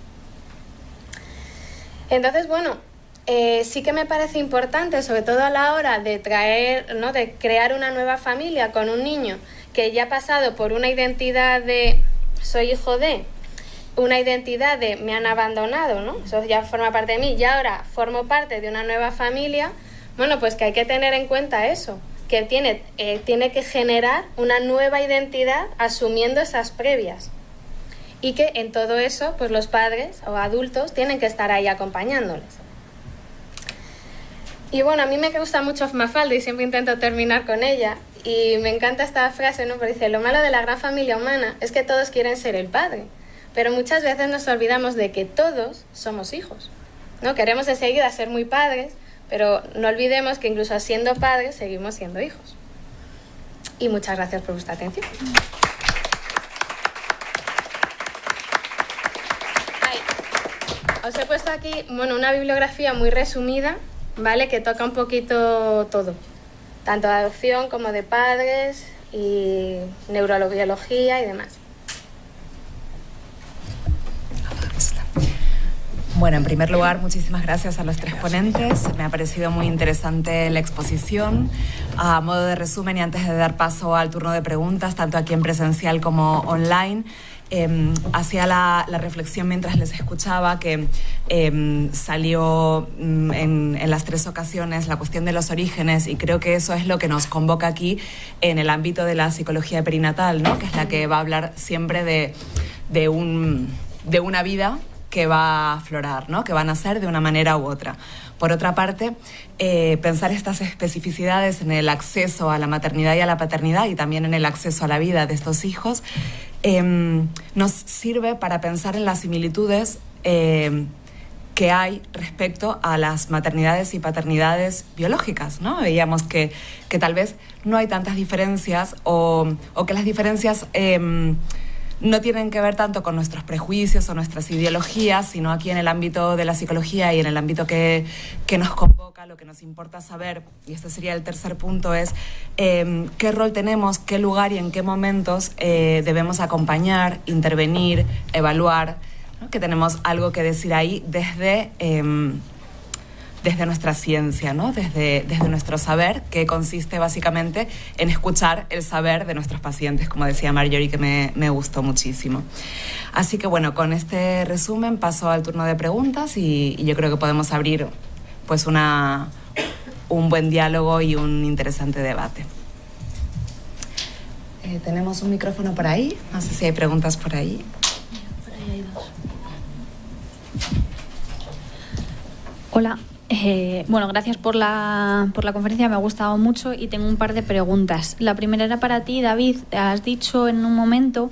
S4: Entonces, bueno, sí que me parece importante, sobre todo a la hora de traer, ¿no? De crear una nueva familia con un niño que ya ha pasado por una identidad de soy hijo de, una identidad de me han abandonado, ¿no? Eso ya forma parte de mí y ahora formo parte de una nueva familia. Bueno, pues que hay que tener en cuenta eso, que tiene que generar una nueva identidad asumiendo esas previas. Y que en todo eso, pues los padres o adultos tienen que estar ahí acompañándoles. Y bueno, a mí me gusta mucho Mafalda y siempre intento terminar con ella. Y me encanta esta frase, ¿no? Porque dice, lo malo de la gran familia humana es que todos quieren ser el padre. Pero muchas veces nos olvidamos de que todos somos hijos, ¿no? Queremos enseguida ser muy padres, pero no olvidemos que incluso siendo padres seguimos siendo hijos. Y muchas gracias por vuestra atención. Os he puesto aquí, bueno, una bibliografía muy resumida, ¿vale? Que toca un poquito todo, tanto de adopción como de padres y neurobiología y demás.
S1: Bueno, en primer lugar, muchísimas gracias a los tres ponentes. Me ha parecido muy interesante la exposición. A modo de resumen y antes de dar paso al turno de preguntas, tanto aquí en presencial como online, hacía la reflexión mientras les escuchaba que salió en las tres ocasiones la cuestión de los orígenes, y creo que eso es lo que nos convoca aquí en el ámbito de la psicología perinatal, ¿no? Que es la que va a hablar siempre de una vida que va a aflorar, ¿no? Que van a nacer de una manera u otra. Por otra parte, pensar estas especificidades en el acceso a la maternidad y a la paternidad, y también en el acceso a la vida de estos hijos, nos sirve para pensar en las similitudes que hay respecto a las maternidades y paternidades biológicas, ¿no? Veíamos que tal vez no hay tantas diferencias, o que las diferencias no tienen que ver tanto con nuestros prejuicios o nuestras ideologías, sino aquí en el ámbito de la psicología y en el ámbito que nos convoca, lo que nos importa saber, y este sería el tercer punto, es qué rol tenemos, qué lugar y en qué momentos debemos acompañar, intervenir, evaluar, ¿no? Que tenemos algo que decir ahí desde nuestra ciencia, ¿no? Desde nuestro saber, que consiste básicamente en escuchar el saber de nuestros pacientes, como decía Marjorie, que me gustó muchísimo. Así que bueno, con este resumen paso al turno de preguntas y yo creo que podemos abrir pues un buen diálogo y un interesante debate. Tenemos un micrófono por ahí, no sé si hay preguntas por ahí.
S2: Por ahí hay dos.
S5: Hola. Bueno, gracias por la conferencia, me ha gustado mucho y tengo un par de preguntas. La primera era para ti, David. Has dicho en un momento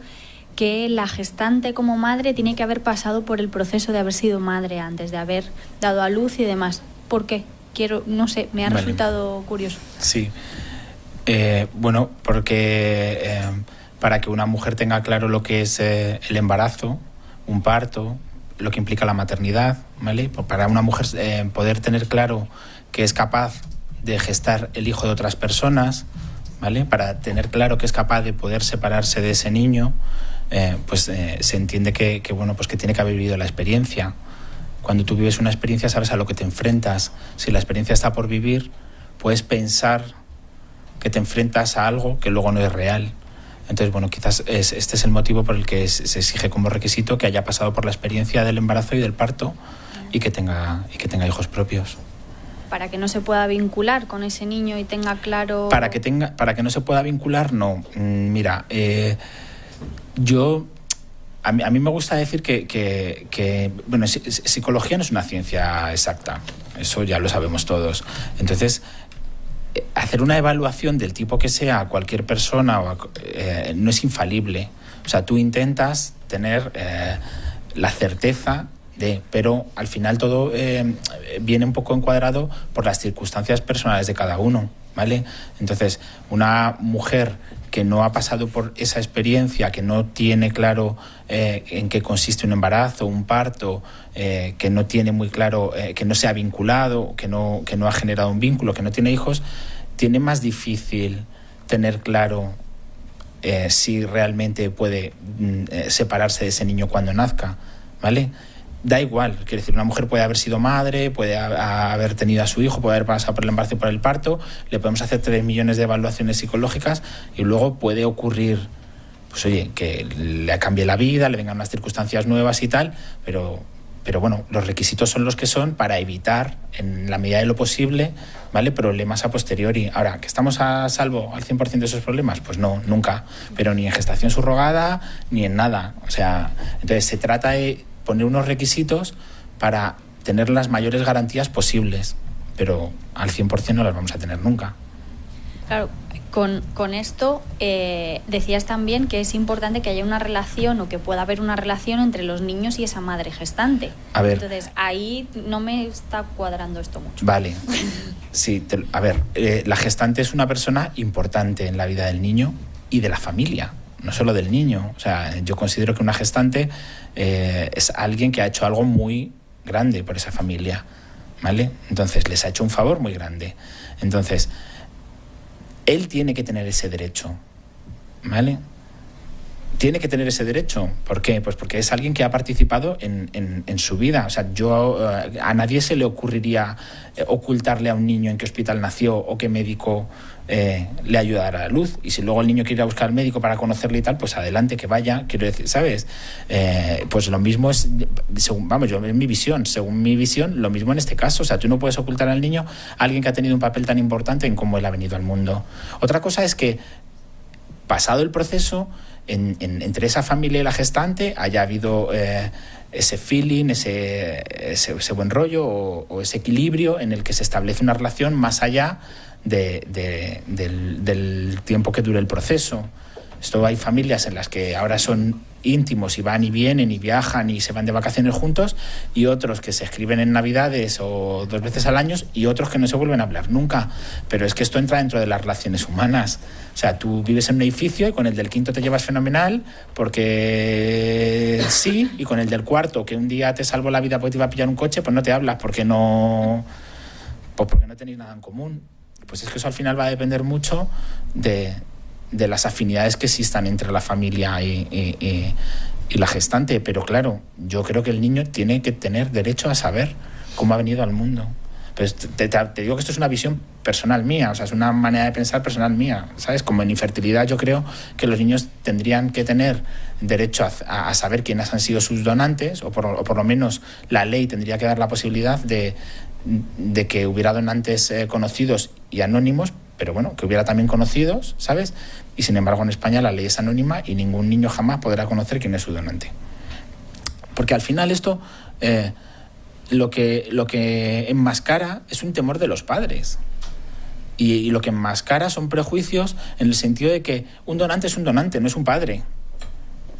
S5: que la gestante como madre tiene que haber pasado por el proceso de haber sido madre antes, de haber dado a luz y demás. ¿Por qué? No sé, me ha resultado curioso.
S3: Sí. Bueno, porque para que una mujer tenga claro lo que es el embarazo, un parto, lo que implica la maternidad, ¿vale? Para una mujer poder tener claro que es capaz de gestar el hijo de otras personas, ¿vale? Para tener claro que es capaz de poder separarse de ese niño, se entiende que tiene que haber vivido la experiencia. Cuando tú vives una experiencia sabes a lo que te enfrentas. Si la experiencia está por vivir, puedes pensar que te enfrentas a algo que luego no es real. Entonces, bueno, quizás este es el motivo por el que se exige como requisito que haya pasado por la experiencia del embarazo y del parto y que tenga hijos propios.
S5: Para que no se pueda vincular con ese niño y tenga claro...
S3: Para que no se pueda vincular, no. Mira, a mí me gusta decir que bueno, psicología no es una ciencia exacta, eso ya lo sabemos todos. Entonces, hacer una evaluación del tipo que sea a cualquier persona no es infalible. O sea, tú intentas tener la certeza pero al final todo viene un poco encuadrado por las circunstancias personales de cada uno, ¿vale? Entonces, una mujer que no ha pasado por esa experiencia, que no tiene claro en qué consiste un embarazo, un parto, que no tiene muy claro, que no se ha vinculado, que no ha generado un vínculo, que no tiene hijos, tiene más difícil tener claro si realmente puede separarse de ese niño cuando nazca, ¿vale? Da igual, quiero decir, una mujer puede haber sido madre, puede haber tenido a su hijo, puede haber pasado por el embarazo y por el parto, le podemos hacer 3 millones de evaluaciones psicológicas y luego puede ocurrir, pues oye, que le cambie la vida, le vengan unas circunstancias nuevas y tal, pero bueno, los requisitos son los que son para evitar, en la medida de lo posible, ¿vale?, problemas a posteriori. Ahora, ¿que estamos a salvo al 100% de esos problemas? Pues no, nunca, pero ni en gestación subrogada ni en nada. O sea, entonces se trata de poner unos requisitos para tener las mayores garantías posibles, pero al 100% no las vamos a tener nunca.
S5: Claro, con esto decías también que es importante que haya una relación o que pueda haber una relación entre los niños y esa madre gestante.
S3: A ver,
S5: entonces, ahí no me está cuadrando esto mucho.
S3: Vale. Sí, la gestante es una persona importante en la vida del niño y de la familia, no solo del niño. O sea, yo considero que una gestante es alguien que ha hecho algo muy grande por esa familia, ¿vale? Entonces, les ha hecho un favor muy grande. Entonces, él tiene que tener ese derecho, ¿vale? tiene que tener ese derecho. ¿Por qué? Pues porque es alguien que ha participado en su vida. O sea, a nadie se le ocurriría ocultarle a un niño en qué hospital nació o qué médico le ayudará a la luz. Y si luego el niño quiere ir a buscar al médico para conocerle y tal, pues adelante, que vaya. Quiero decir, ¿sabes? Pues lo mismo es, según mi visión, lo mismo en este caso. O sea, tú no puedes ocultar al niño a alguien que ha tenido un papel tan importante en cómo él ha venido al mundo. Otra cosa es que, pasado el proceso, entre esa familia y la gestante haya habido ese feeling, ese buen rollo o ese equilibrio en el que se establece una relación más allá del tiempo que dure el proceso. Esto, hay familias en las que ahora son íntimos y van y vienen y viajan y se van de vacaciones juntos, y otros que se escriben en Navidades o 2 veces al año, y otros que no se vuelven a hablar nunca. Pero es que esto entra dentro de las relaciones humanas. O sea, tú vives en un edificio y con el del quinto te llevas fenomenal porque sí, y con el del cuarto, que un día te salvó la vida porque te iba a pillar un coche, pues no te hablas porque no tenéis nada en común. Pues es que eso al final va a depender mucho de las afinidades que existan entre la familia y la gestante. Pero claro, yo creo que el niño tiene que tener derecho a saber cómo ha venido al mundo. Pues te digo que esto es una visión personal mía, o sea, es una manera de pensar personal mía, ¿sabes? Como en infertilidad yo creo que los niños tendrían que tener derecho a saber quiénes han sido sus donantes, o por lo menos la ley tendría que dar la posibilidad de que hubiera donantes conocidos y anónimos, pero bueno, que hubiera también conocidos, ¿sabes? Y sin embargo en España la ley es anónima y ningún niño jamás podrá conocer quién es su donante. Porque al final esto lo que enmascara es un temor de los padres. Y lo que enmascara son prejuicios en el sentido de que un donante es un donante, no es un padre.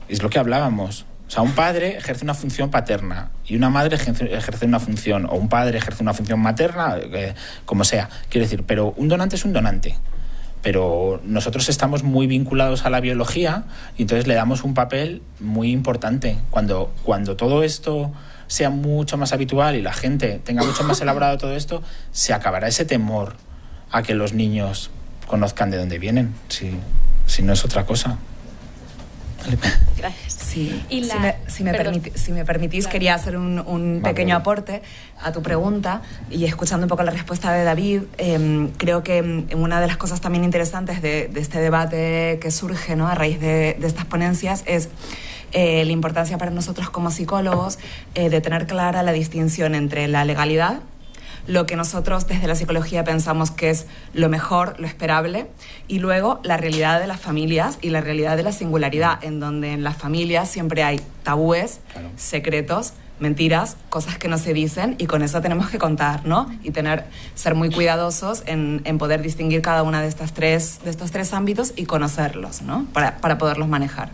S3: Es lo que hablábamos. O sea, un padre ejerce una función paterna y una madre ejerce una función, o un padre ejerce una función materna, como sea. Quiero decir, pero un donante es un donante. Pero nosotros estamos muy vinculados a la biología y entonces le damos un papel muy importante. Cuando todo esto sea mucho más habitual y la gente tenga mucho más elaborado todo esto, se acabará ese temor a que los niños conozcan de dónde vienen, si no es otra cosa.
S2: Gracias.
S1: Sí. Si me permitís, claro, quería hacer un pequeño aporte a tu pregunta, y escuchando un poco la respuesta de David, creo que una de las cosas también interesantes de este debate que surge, ¿no?, a raíz de estas ponencias es la importancia para nosotros como psicólogos de tener clara la distinción entre la legalidad, lo que nosotros desde la psicología pensamos que es lo mejor, lo esperable, y luego la realidad de las familias y la realidad de la singularidad, en donde en las familias siempre hay tabúes, claro, secretos, mentiras, cosas que no se dicen, y con eso tenemos que contar, ¿no? Y ser muy cuidadosos en poder distinguir cada una de estos tres ámbitos y conocerlos, ¿no?, para poderlos manejar.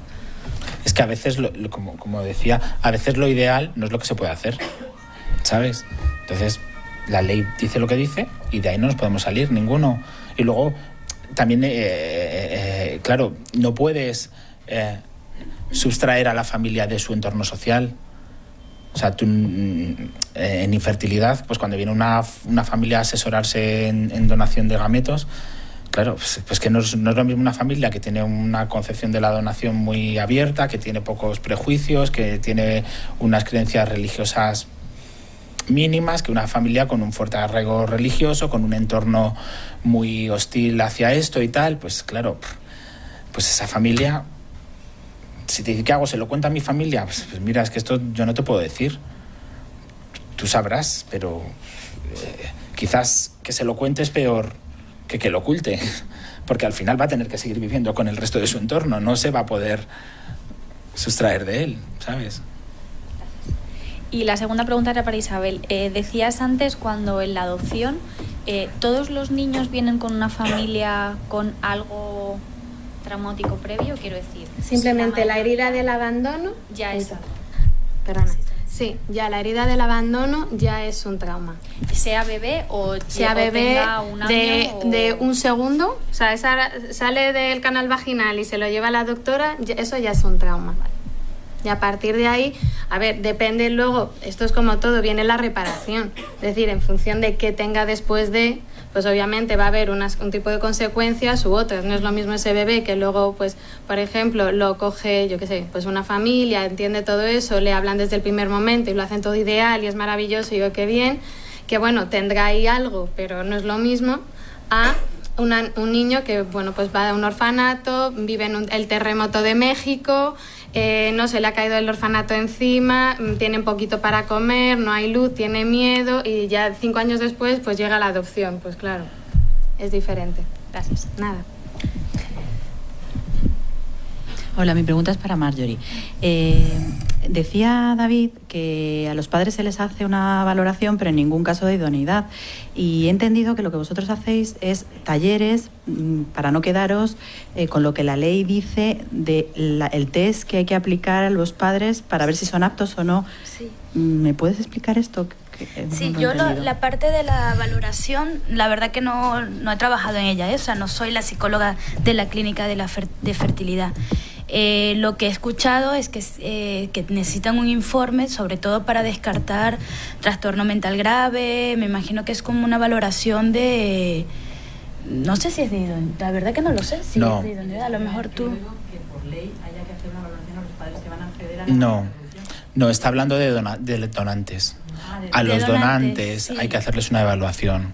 S3: Es que a veces, como decía, a veces lo ideal no es lo que se puede hacer, ¿sabes? Entonces, la ley dice lo que dice y de ahí no nos podemos salir ninguno. Y luego también, claro, no puedes sustraer a la familia de su entorno social. O sea, tú, en infertilidad, pues cuando viene una familia a asesorarse en donación de gametos, claro, pues que no es lo mismo una familia que tiene una concepción de la donación muy abierta, que tiene pocos prejuicios, que tiene unas creencias religiosas mínimas, que una familia con un fuerte arraigo religioso, con un entorno muy hostil hacia esto y tal. Pues claro, pues esa familia, si te dice ¿qué hago? ¿Se lo cuento a mi familia? Pues mira, es que esto yo no te puedo decir. Tú sabrás, pero quizás que se lo cuente es peor que lo oculte, porque al final va a tener que seguir viviendo con el resto de su entorno, no se va a poder sustraer de él, ¿sabes?
S5: Y la segunda pregunta era para Isabel. Decías antes, cuando en la adopción todos los niños vienen con una familia con algo traumático previo, quiero decir.
S4: Simplemente la herida del abandono
S5: ya es.
S4: Perdona. Sí, ya la herida del abandono ya es un trauma.
S5: Sea bebé o
S4: sea bebé
S5: tenga un año
S4: de un segundo, o sea, sale del canal vaginal y se lo lleva a la doctora, eso ya es un trauma. Y a partir de ahí, a ver, depende luego, esto es como todo, viene la reparación. Es decir, en función de qué tenga después de, pues obviamente va a haber un tipo de consecuencias u otras. No es lo mismo ese bebé que luego, pues, por ejemplo, lo coge, yo qué sé, pues una familia, entiende todo eso, le hablan desde el primer momento y lo hacen todo ideal y es maravilloso y qué bien, que bueno, tendrá ahí algo, pero no es lo mismo a un niño que, bueno, pues va a un orfanato, vive en el terremoto de México, no se le ha caído el orfanato encima, tiene poquito para comer, no hay luz, tiene miedo y ya 5 años después pues llega la adopción. Pues claro, es diferente. Gracias. Nada.
S6: Hola, mi pregunta es para Marjorie. Decía David que a los padres se les hace una valoración, pero en ningún caso de idoneidad. Y he entendido que lo que vosotros hacéis es talleres para no quedaros con lo que la ley dice de el test que hay que aplicar a los padres para ver si son aptos o no.
S2: Sí.
S6: ¿Me puedes explicar esto?
S2: Sí, yo la parte de la valoración, la verdad que no he trabajado en ella, o sea, no soy la psicóloga de la clínica de fertilidad. Lo que he escuchado es que necesitan un informe, sobre todo para descartar trastorno mental grave. Me imagino que es como una valoración de... No sé si es de idoneidad, la verdad que no lo sé si
S3: no.
S2: es de idoneidad, a lo mejor tú...
S6: Que por ley haya que hacer una valoración a los padres que van a acceder a
S3: No, está hablando de donantes. A los donantes sí. Hay que hacerles una evaluación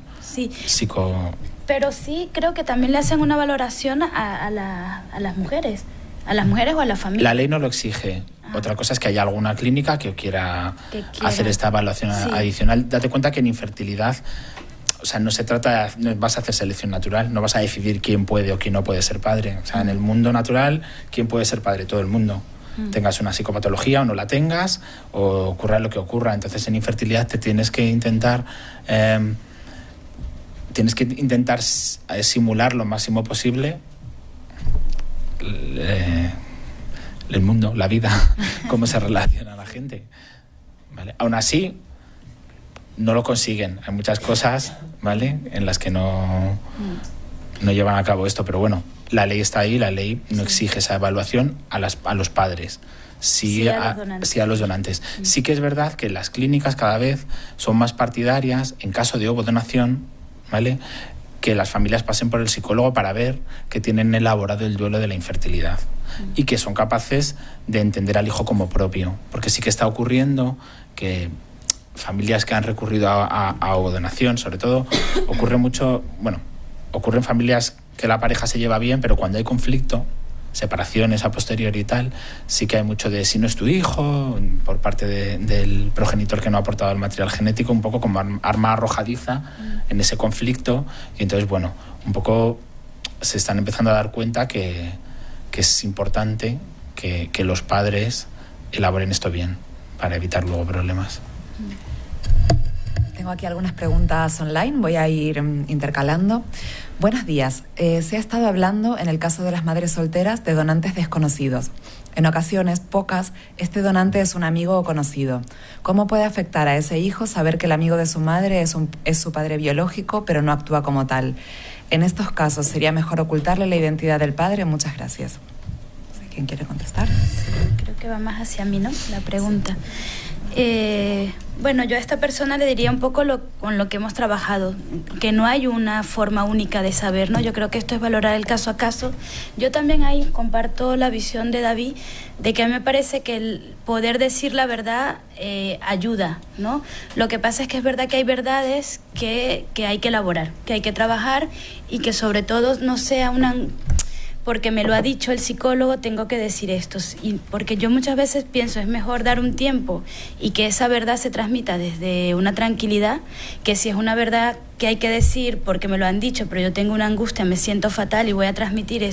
S2: Pero sí creo que también le hacen una valoración a las mujeres. ¿A las mujeres o a la familia?
S3: La ley no lo exige. Otra cosa es que haya alguna clínica que quiera hacer esta evaluación adicional. Date cuenta que en infertilidad, o sea, no se trata, no vas a hacer selección natural, no vas a decidir quién puede o quién no puede ser padre. O sea, en el mundo natural, ¿quién puede ser padre? Todo el mundo. Tengas una psicopatología o no la tengas, o ocurra lo que ocurra. Entonces, en infertilidad te tienes que intentar simular lo máximo posible el mundo, la vida, cómo se relaciona la gente, ¿vale? Aún así, no lo consiguen. Hay muchas cosas, ¿vale?, en las que no llevan a cabo esto, pero bueno, la ley está ahí, la ley no exige esa evaluación a los padres. Sí a los donantes. Sí que es verdad que las clínicas cada vez son más partidarias, en caso de ovodonación, ¿vale?, que las familias pasen por el psicólogo para ver que tienen elaborado el duelo de la infertilidad y que son capaces de entender al hijo como propio. Porque sí que está ocurriendo que familias que han recurrido a ovodonación, sobre todo, ocurren familias que la pareja se lleva bien, pero cuando hay conflicto, separaciones a posteriori y tal, sí que hay mucho de si no es tu hijo, por parte del progenitor que no ha aportado el material genético, un poco como arma arrojadiza en ese conflicto. Y entonces, bueno, un poco se están empezando a dar cuenta que es importante que los padres elaboren esto bien para evitar luego problemas.
S1: Tengo aquí algunas preguntas online, voy a ir intercalando. Buenos días. Se ha estado hablando, en el caso de las madres solteras, de donantes desconocidos. En ocasiones, pocas, este donante es un amigo o conocido. ¿Cómo puede afectar a ese hijo saber que el amigo de su madre es su padre biológico, pero no actúa como tal? En estos casos, ¿sería mejor ocultarle la identidad del padre? Muchas gracias. No sé quién quiere contestar.
S2: Creo que va más hacia mí, ¿no?, la pregunta. Bueno, yo a esta persona le diría un poco con lo que hemos trabajado, que no hay una forma única de saber, ¿no? Yo creo que esto es valorar el caso a caso. Yo también ahí comparto la visión de David, de que a mí me parece que el poder decir la verdad ayuda, ¿no? Lo que pasa es que es verdad que hay verdades que hay que elaborar, que hay que trabajar y que sobre todo no sea porque me lo ha dicho el psicólogo, tengo que decir esto. Y porque yo muchas veces pienso, es mejor dar un tiempo y que esa verdad se transmita desde una tranquilidad, que si es una verdad que hay que decir porque me lo han dicho, pero yo tengo una angustia, me siento fatal y voy a transmitir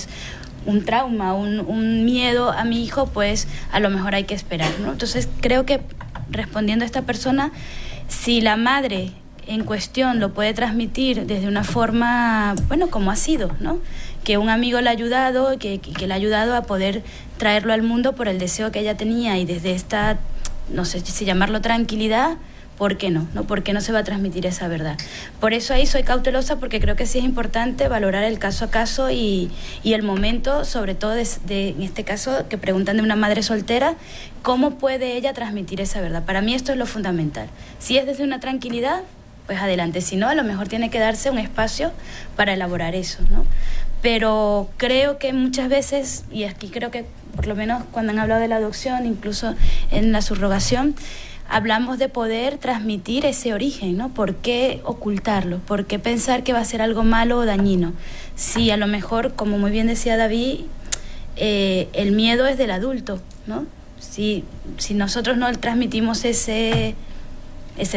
S2: un trauma, un miedo a mi hijo, pues a lo mejor hay que esperar, ¿no? Entonces creo que, respondiendo a esta persona, si la madre en cuestión lo puede transmitir desde una forma, bueno, como ha sido, ¿no?, que un amigo le ha ayudado, que le ha ayudado a poder traerlo al mundo por el deseo que ella tenía, y desde esta, no sé si llamarlo tranquilidad, ¿por qué no? ¿Por qué no se va a transmitir esa verdad? Por eso ahí soy cautelosa, porque creo que sí es importante valorar el caso a caso y el momento, sobre todo en este caso que preguntan de una madre soltera, ¿cómo puede ella transmitir esa verdad? Para mí esto es lo fundamental. Si es desde una tranquilidad, pues adelante. Si no, a lo mejor tiene que darse un espacio para elaborar eso, ¿no? Pero creo que muchas veces, y aquí creo que por lo menos cuando han hablado de la adopción, incluso en la subrogación, hablamos de poder transmitir ese origen, ¿no? ¿Por qué ocultarlo? ¿Por qué pensar que va a ser algo malo o dañino? Si a lo mejor, como muy bien decía David, el miedo es del adulto, ¿no? Si nosotros no transmitimos ese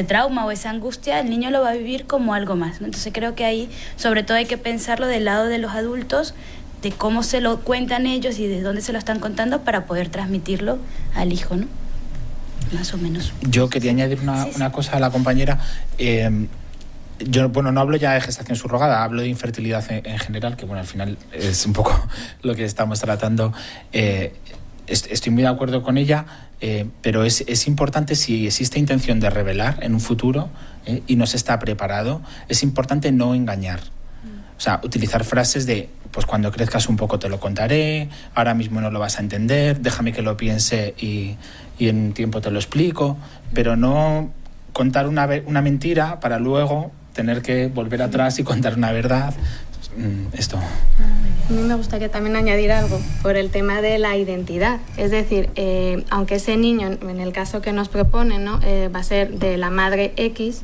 S2: trauma o esa angustia, el niño lo va a vivir como algo más, ¿no? Entonces creo que ahí sobre todo hay que pensarlo del lado de los adultos, de cómo se lo cuentan ellos y de dónde se lo están contando para poder transmitirlo al hijo, ¿no? Más o menos.
S3: Yo quería añadir una cosa a la compañera. Yo, bueno, no hablo ya de gestación subrogada, hablo de infertilidad en general, que bueno, al final es un poco lo que estamos tratando. Estoy muy de acuerdo con ella, pero es importante, si existe intención de revelar en un futuro y no se está preparado, es importante no engañar. O sea, utilizar frases de, pues cuando crezcas un poco te lo contaré, ahora mismo no lo vas a entender, déjame que lo piense y en un tiempo te lo explico, pero no contar una mentira para luego tener que volver atrás y contar una verdad. Esto.
S4: A mí me gustaría también añadir algo por el tema de la identidad. Es decir, aunque ese niño, en el caso que nos proponen, ¿no? Va a ser de la madre X,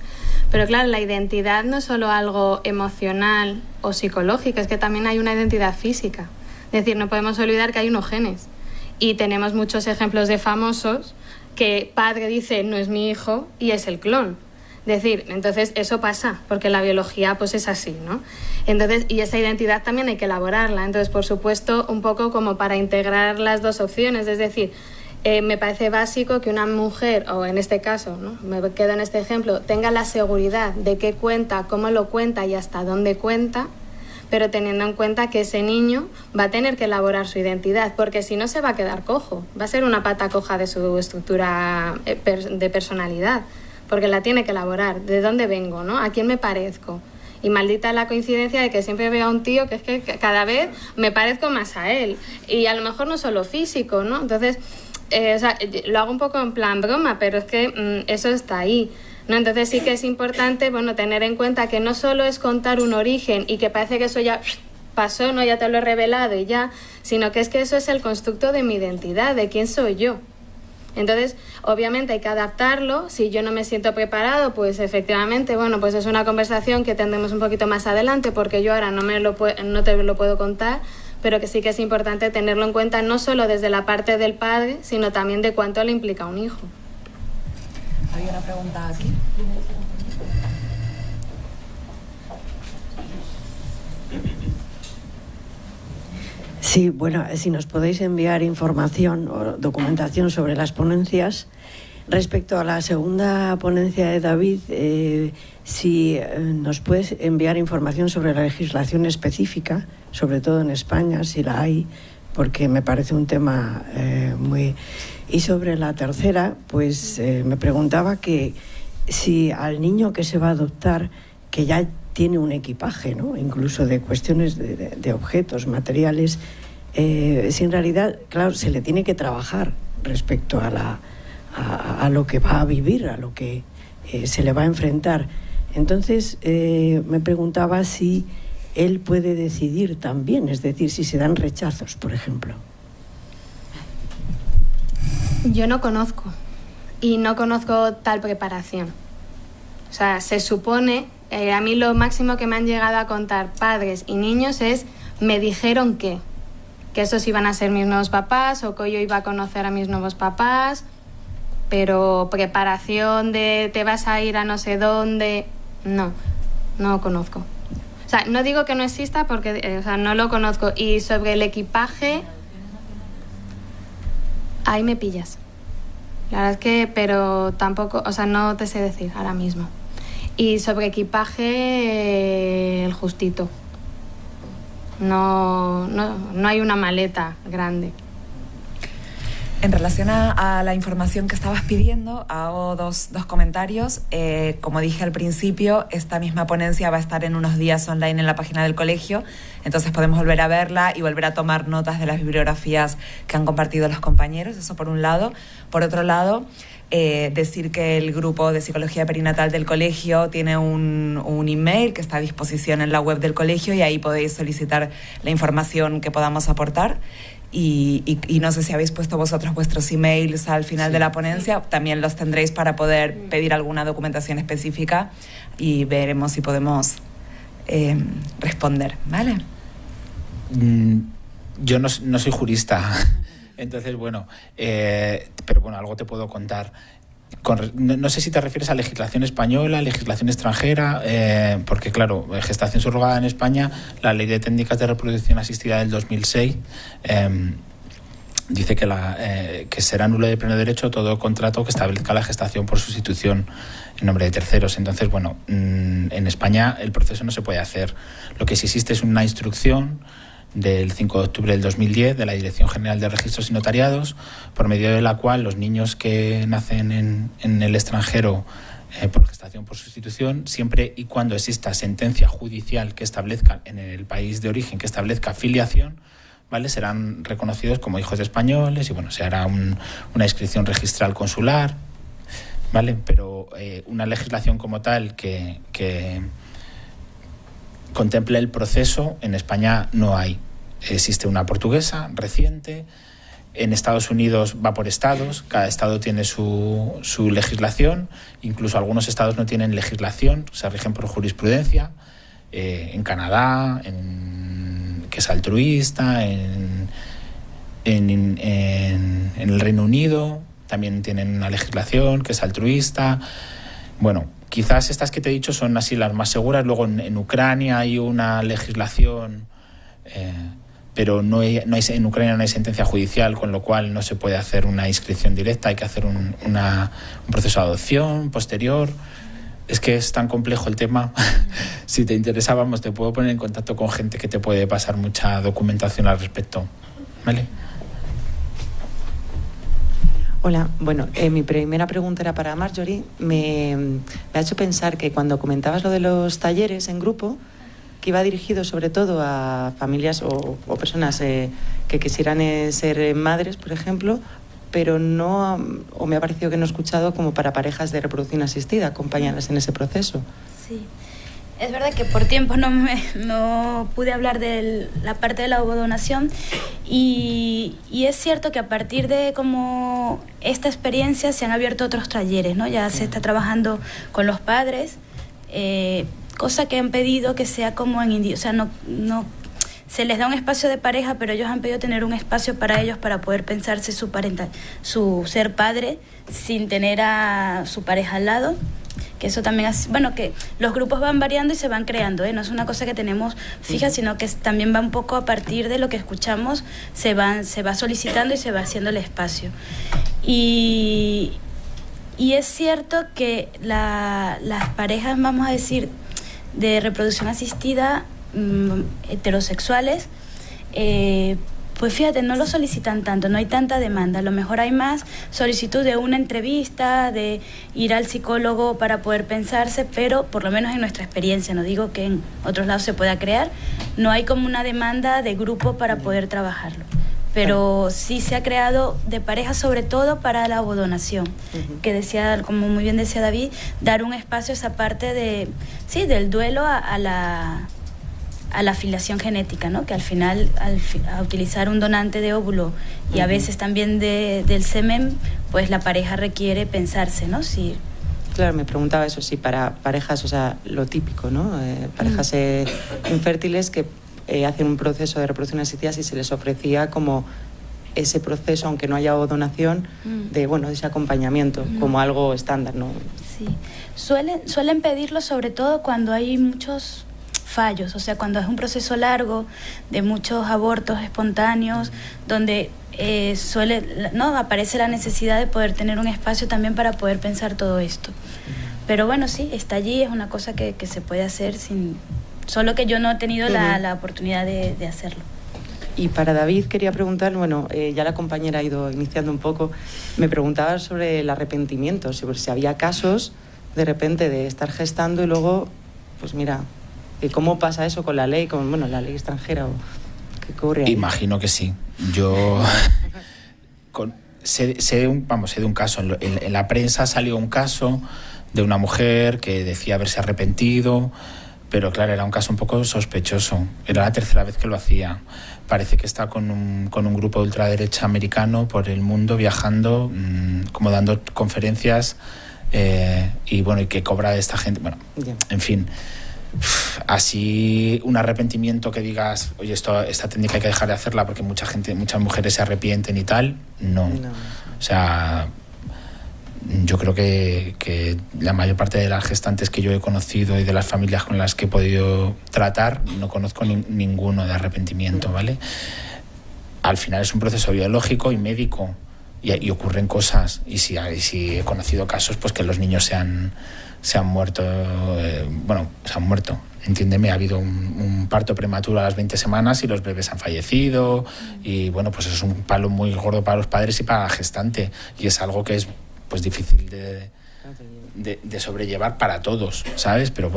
S4: pero claro, la identidad no es solo algo emocional o psicológico, es que también hay una identidad física. Es decir, no podemos olvidar que hay unos genes. Y tenemos muchos ejemplos de famosos que padre dice no es mi hijo y es el clon. Es decir, entonces eso pasa, porque la biología pues es así, ¿no? Entonces, y esa identidad también hay que elaborarla. Entonces, por supuesto, un poco como para integrar las dos opciones. Es decir, me parece básico que una mujer, o en este caso, ¿no? Me quedo en este ejemplo, tenga la seguridad de qué cuenta, cómo lo cuenta y hasta dónde cuenta, pero teniendo en cuenta que ese niño va a tener que elaborar su identidad, porque si no se va a quedar cojo, va a ser una pata coja de su estructura de personalidad, porque la tiene que elaborar. ¿De dónde vengo, no? ¿A quién me parezco? Y maldita la coincidencia de que siempre veo a un tío que es que cada vez me parezco más a él. Y a lo mejor no solo físico, ¿no? Entonces, o sea, lo hago un poco en plan broma, pero es que eso está ahí, ¿no? Entonces sí que es importante, bueno, tener en cuenta que no solo es contar un origen y que parece que eso ya pasó, ¿no? Ya te lo he revelado y ya, sino que eso es el constructo de mi identidad, de quién soy yo. Entonces, obviamente hay que adaptarlo. Si yo no me siento preparado, pues efectivamente, bueno, pues es una conversación que tendremos un poquito más adelante, porque yo ahora no te lo puedo contar, pero que sí que es importante tenerlo en cuenta no solo desde la parte del padre, sino también de cuánto le implica a un hijo.
S1: Había una pregunta aquí.
S7: Sí, bueno, si nos podéis enviar información o documentación sobre las ponencias. Respecto a la segunda ponencia de David, si nos puedes enviar información sobre la legislación específica, sobre todo en España, si la hay, porque me parece un tema muy... Y sobre la tercera, pues me preguntaba que si al niño que se va a adoptar, que ya tiene un equipaje, ¿no? Incluso de cuestiones de objetos, materiales, si en realidad, claro, se le tiene que trabajar respecto a lo que va a vivir, a lo que se le va a enfrentar. Entonces, me preguntaba si él puede decidir también, es decir, si se dan rechazos, por ejemplo.
S4: Yo no conozco, y no conozco tal preparación. O sea, se supone, a mí lo máximo que me han llegado a contar padres y niños es, me dijeron que esos iban a ser mis nuevos papás, o que yo iba a conocer a mis nuevos papás, pero preparación de te vas a ir a no sé dónde, no conozco. O sea, no digo que no exista porque o sea, no lo conozco. Y sobre el equipaje, ahí me pillas. La verdad es que, pero tampoco, o sea, no te sé decir ahora mismo. Y sobre equipaje, el justito. No hay una maleta grande.
S1: En relación a la información que estabas pidiendo, hago dos comentarios. Como dije al principio, esta misma ponencia va a estar en unos días online en la página del colegio, entonces podemos volver a verla y volver a tomar notas de las bibliografías que han compartido los compañeros, eso por un lado. Por otro lado, decir que el grupo de psicología perinatal del colegio tiene un email que está a disposición en la web del colegio y ahí podéis solicitar la información que podamos aportar. Y no sé si habéis puesto vosotros vuestros emails al final de la ponencia, también los tendréis para poder pedir alguna documentación específica y veremos si podemos responder, ¿vale?
S3: Yo no soy jurista, entonces bueno, pero bueno, algo te puedo contar. No sé si te refieres a legislación española, legislación extranjera, porque claro, gestación subrogada en España, la Ley de Técnicas de Reproducción Asistida del 2006 dice que será nulo de pleno derecho todo contrato que establezca la gestación por sustitución en nombre de terceros. Entonces, bueno, en España el proceso no se puede hacer. Lo que sí existe es una instrucción del 5 de octubre del 2010 de la Dirección General de Registros y Notariados, por medio de la cual los niños que nacen en el extranjero por gestación por sustitución, siempre y cuando exista sentencia judicial que establezca en el país de origen, que establezca filiación, ¿vale?, serán reconocidos como hijos de españoles y bueno, se hará una inscripción registral consular, ¿vale? Pero una legislación como tal que contemple el proceso, en España no hay. Existe una portuguesa reciente, en Estados Unidos va por estados, cada estado tiene su legislación, incluso algunos estados no tienen legislación, se rigen por jurisprudencia, en Canadá, que es altruista, en el Reino Unido también tienen una legislación que es altruista. Bueno, quizás estas que te he dicho son así las más seguras. Luego en Ucrania hay una legislación, pero en Ucrania no hay sentencia judicial, con lo cual no se puede hacer una inscripción directa, hay que hacer un proceso de adopción posterior. Es que es tan complejo el tema. Si te interesa, vamos, te puedo poner en contacto con gente que te puede pasar mucha documentación al respecto, ¿vale?
S6: Hola, bueno, mi primera pregunta era para Marjorie. Me ha hecho pensar que cuando comentabas lo de los talleres en grupo, que iba dirigido sobre todo a familias o personas que quisieran ser madres, por ejemplo, pero no, o me ha parecido que no he escuchado como para parejas de reproducción asistida, acompañadas en ese proceso.
S2: Sí. Es verdad que por tiempo no pude hablar de la parte de la ovodonación y es cierto que a partir de como esta experiencia se han abierto otros talleres, ¿no? Ya se está trabajando con los padres, cosa que han pedido que sea como o sea, no se les da un espacio de pareja, pero ellos han pedido tener un espacio para ellos para poder pensarse su ser padre sin tener a su pareja al lado. Que eso también hace, bueno, que los grupos van variando y se van creando, no es una cosa que tenemos fija, sino que también va un poco a partir de lo que escuchamos, se va solicitando y se va haciendo el espacio. Y es cierto que las parejas, vamos a decir, de reproducción asistida, heterosexuales, pues fíjate, no lo solicitan tanto, no hay tanta demanda. A lo mejor hay más solicitud de una entrevista, de ir al psicólogo para poder pensarse, pero por lo menos en nuestra experiencia, no digo que en otros lados se pueda crear, no hay como una demanda de grupo para poder trabajarlo. Pero sí se ha creado de pareja, sobre todo para la ovodonación, que decía, como muy bien decía David, dar un espacio a esa parte del duelo a la filiación genética, ¿no? Que al final, al utilizar un donante de óvulo y a veces también del semen, pues la pareja requiere pensarse, ¿no? Si...
S6: Claro, me preguntaba eso, si para parejas, o sea, lo típico, ¿no? Parejas infértiles que hacen un proceso de reproducción asistida, si se les ofrecía como ese proceso, aunque no haya donación, de ese acompañamiento, como algo estándar, ¿no?
S2: Sí, suelen pedirlo sobre todo cuando hay muchos fallos, o sea, cuando es un proceso largo de muchos abortos espontáneos, donde aparece la necesidad de poder tener un espacio también para poder pensar todo esto. Pero bueno, sí, está allí, es una cosa que se puede hacer solo que yo no he tenido la oportunidad de hacerlo.
S6: Y para David quería preguntar, bueno, ya la compañera ha ido iniciando un poco, me preguntaba sobre el arrepentimiento, si había casos de repente de estar gestando y luego, pues mira, ¿cómo pasa eso con la ley, con la ley extranjera? ¿O qué ocurre ahí?
S3: Imagino que sí. Yo sé de un caso. En la prensa salió un caso de una mujer que decía haberse arrepentido, pero claro, era un caso un poco sospechoso. Era la tercera vez que lo hacía. Parece que está con un grupo de ultraderecha americano por el mundo viajando, como dando conferencias y que cobra de esta gente. Bueno, en fin. Así un arrepentimiento que digas, oye, esta técnica hay que dejar de hacerla porque muchas mujeres se arrepienten y tal, no. O sea, yo creo que la mayor parte de las gestantes que yo he conocido y de las familias con las que he podido tratar, no conozco ninguno de arrepentimiento, ¿vale? Al final es un proceso biológico y médico y ocurren cosas, y si he conocido casos pues que los niños se han muerto, se han muerto, entiéndeme, ha habido un parto prematuro a las 20 semanas y los bebés han fallecido, y pues eso es un palo muy gordo para los padres y para la gestante, y es algo que es pues difícil de sobrellevar para todos, ¿sabes? Pero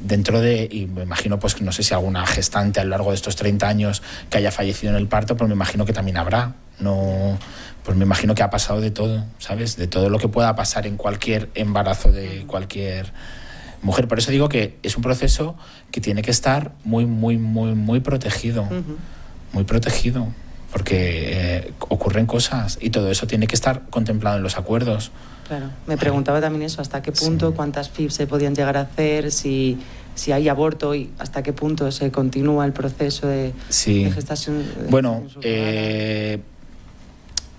S3: dentro de, y me imagino pues que no sé si alguna gestante a lo largo de estos 30 años que haya fallecido en el parto, pues me imagino que también habrá, pues me imagino que ha pasado de todo, ¿sabes? De todo lo que pueda pasar en cualquier embarazo de cualquier mujer. Por eso digo que es un proceso que tiene que estar muy, muy, muy, muy protegido, muy protegido, porque ocurren cosas y todo eso tiene que estar contemplado en los acuerdos.
S6: Claro, me preguntaba también eso, hasta qué punto, cuántas FIV se podían llegar a hacer, si hay aborto y hasta qué punto se continúa el proceso de gestación.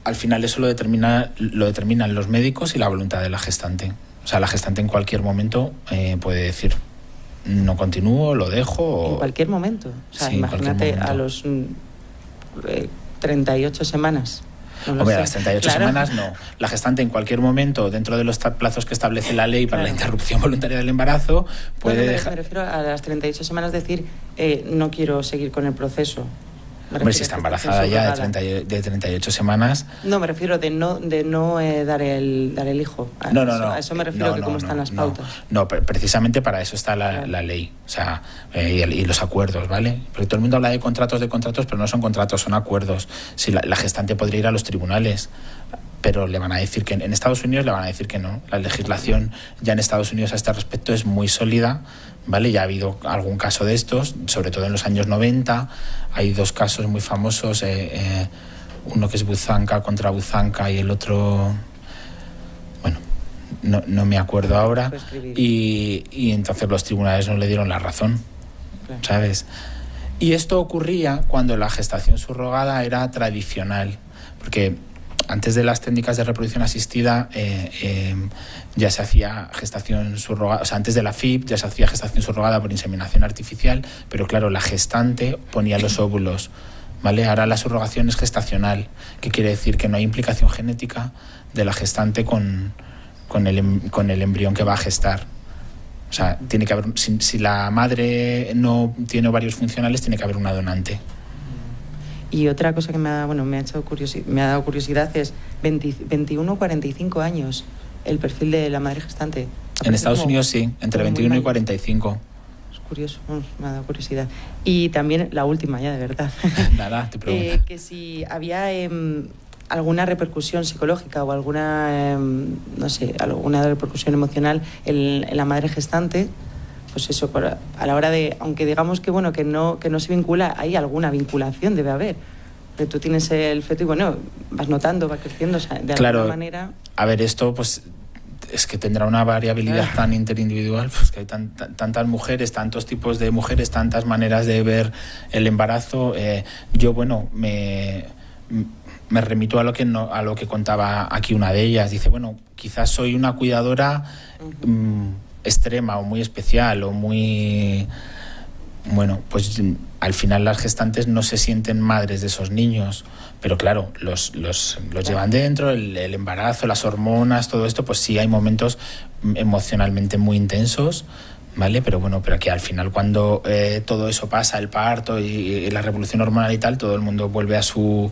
S3: Al final eso lo determinan los médicos y la voluntad de la gestante. O sea, la gestante en cualquier momento puede decir, no continúo, lo dejo.
S6: En cualquier momento. O sea, imagínate a los 38 semanas.
S3: A las 38 semanas no. La gestante en cualquier momento, dentro de los plazos que establece la ley para la interrupción voluntaria del embarazo, puede dejar...
S6: Me refiero a las 38 semanas decir, no quiero seguir con el proceso.
S3: Hombre, si está embarazada ya de 38 semanas...
S6: No, me refiero de no dar el hijo.
S3: No.
S6: A eso me refiero, que cómo están las pautas.
S3: No, precisamente para eso está la ley, o sea, y los acuerdos, ¿vale? Porque todo el mundo habla de contratos, pero no son contratos, son acuerdos. Si la gestante podría ir a los tribunales, pero le van a decir que en Estados Unidos le van a decir que no. La legislación ya en Estados Unidos a este respecto es muy sólida, ¿vale? Ya ha habido algún caso de estos, sobre todo en los años 90. Hay dos casos muy famosos, uno que es Buzanca contra Buzanca y el otro, no me acuerdo ahora. Y entonces los tribunales no le dieron la razón, ¿sabes? Y esto ocurría cuando la gestación subrogada era tradicional, porque antes de las técnicas de reproducción asistida ya se hacía gestación subrogada, o sea, antes de la FIP ya se hacía gestación subrogada por inseminación artificial, pero claro, la gestante ponía los óvulos, ¿vale? Ahora la subrogación es gestacional, que quiere decir que no hay implicación genética de la gestante con el embrión que va a gestar. O sea, tiene que haber, si la madre no tiene ovarios funcionales, tiene que haber una donante.
S6: Y otra cosa que me ha dado curiosidad es 21 o 45 años el perfil de la madre gestante.
S3: En Estados Unidos sí, entre 21 y 45.
S6: Es curioso, me ha dado curiosidad. Y también la última ya, de verdad.
S3: Nada, te pregunto.
S6: Que si había alguna repercusión psicológica o alguna, alguna repercusión emocional en la madre gestante, pues eso, a la hora de, aunque digamos que que no se vincula, hay alguna vinculación, debe haber. Pero tú tienes el feto y vas notando, va creciendo, o sea, de alguna manera.
S3: A ver, esto pues es que tendrá una variabilidad tan interindividual, pues que hay tantas mujeres, tantos tipos de mujeres, tantas maneras de ver el embarazo. Yo me remito a lo que contaba aquí una de ellas. Dice, quizás soy una cuidadora extrema o muy especial o muy... pues al final las gestantes no se sienten madres de esos niños, pero claro, los llevan dentro, el embarazo, las hormonas, todo esto, pues sí hay momentos emocionalmente muy intensos, ¿vale? Pero bueno, pero que al final cuando todo eso pasa, el parto y la revolución hormonal y tal, todo el mundo vuelve a su...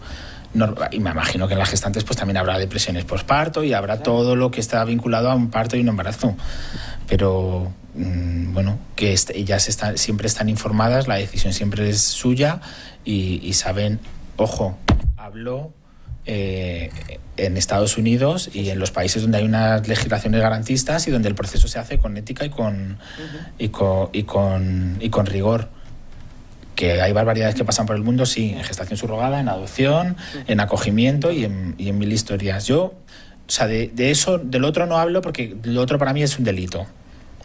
S3: Y me imagino que en las gestantes pues también habrá depresiones postparto y habrá todo lo que está vinculado a un parto y un embarazo. Pero bueno, que ellas siempre están informadas, la decisión siempre es suya y saben, ojo, hablo en Estados Unidos y en los países donde hay unas legislaciones garantistas y donde el proceso se hace con ética y con rigor. Que hay barbaridades que pasan por el mundo, sí, en gestación subrogada, en adopción, en acogimiento y en mil historias. Yo, o sea, de eso, del otro no hablo porque lo otro para mí es un delito,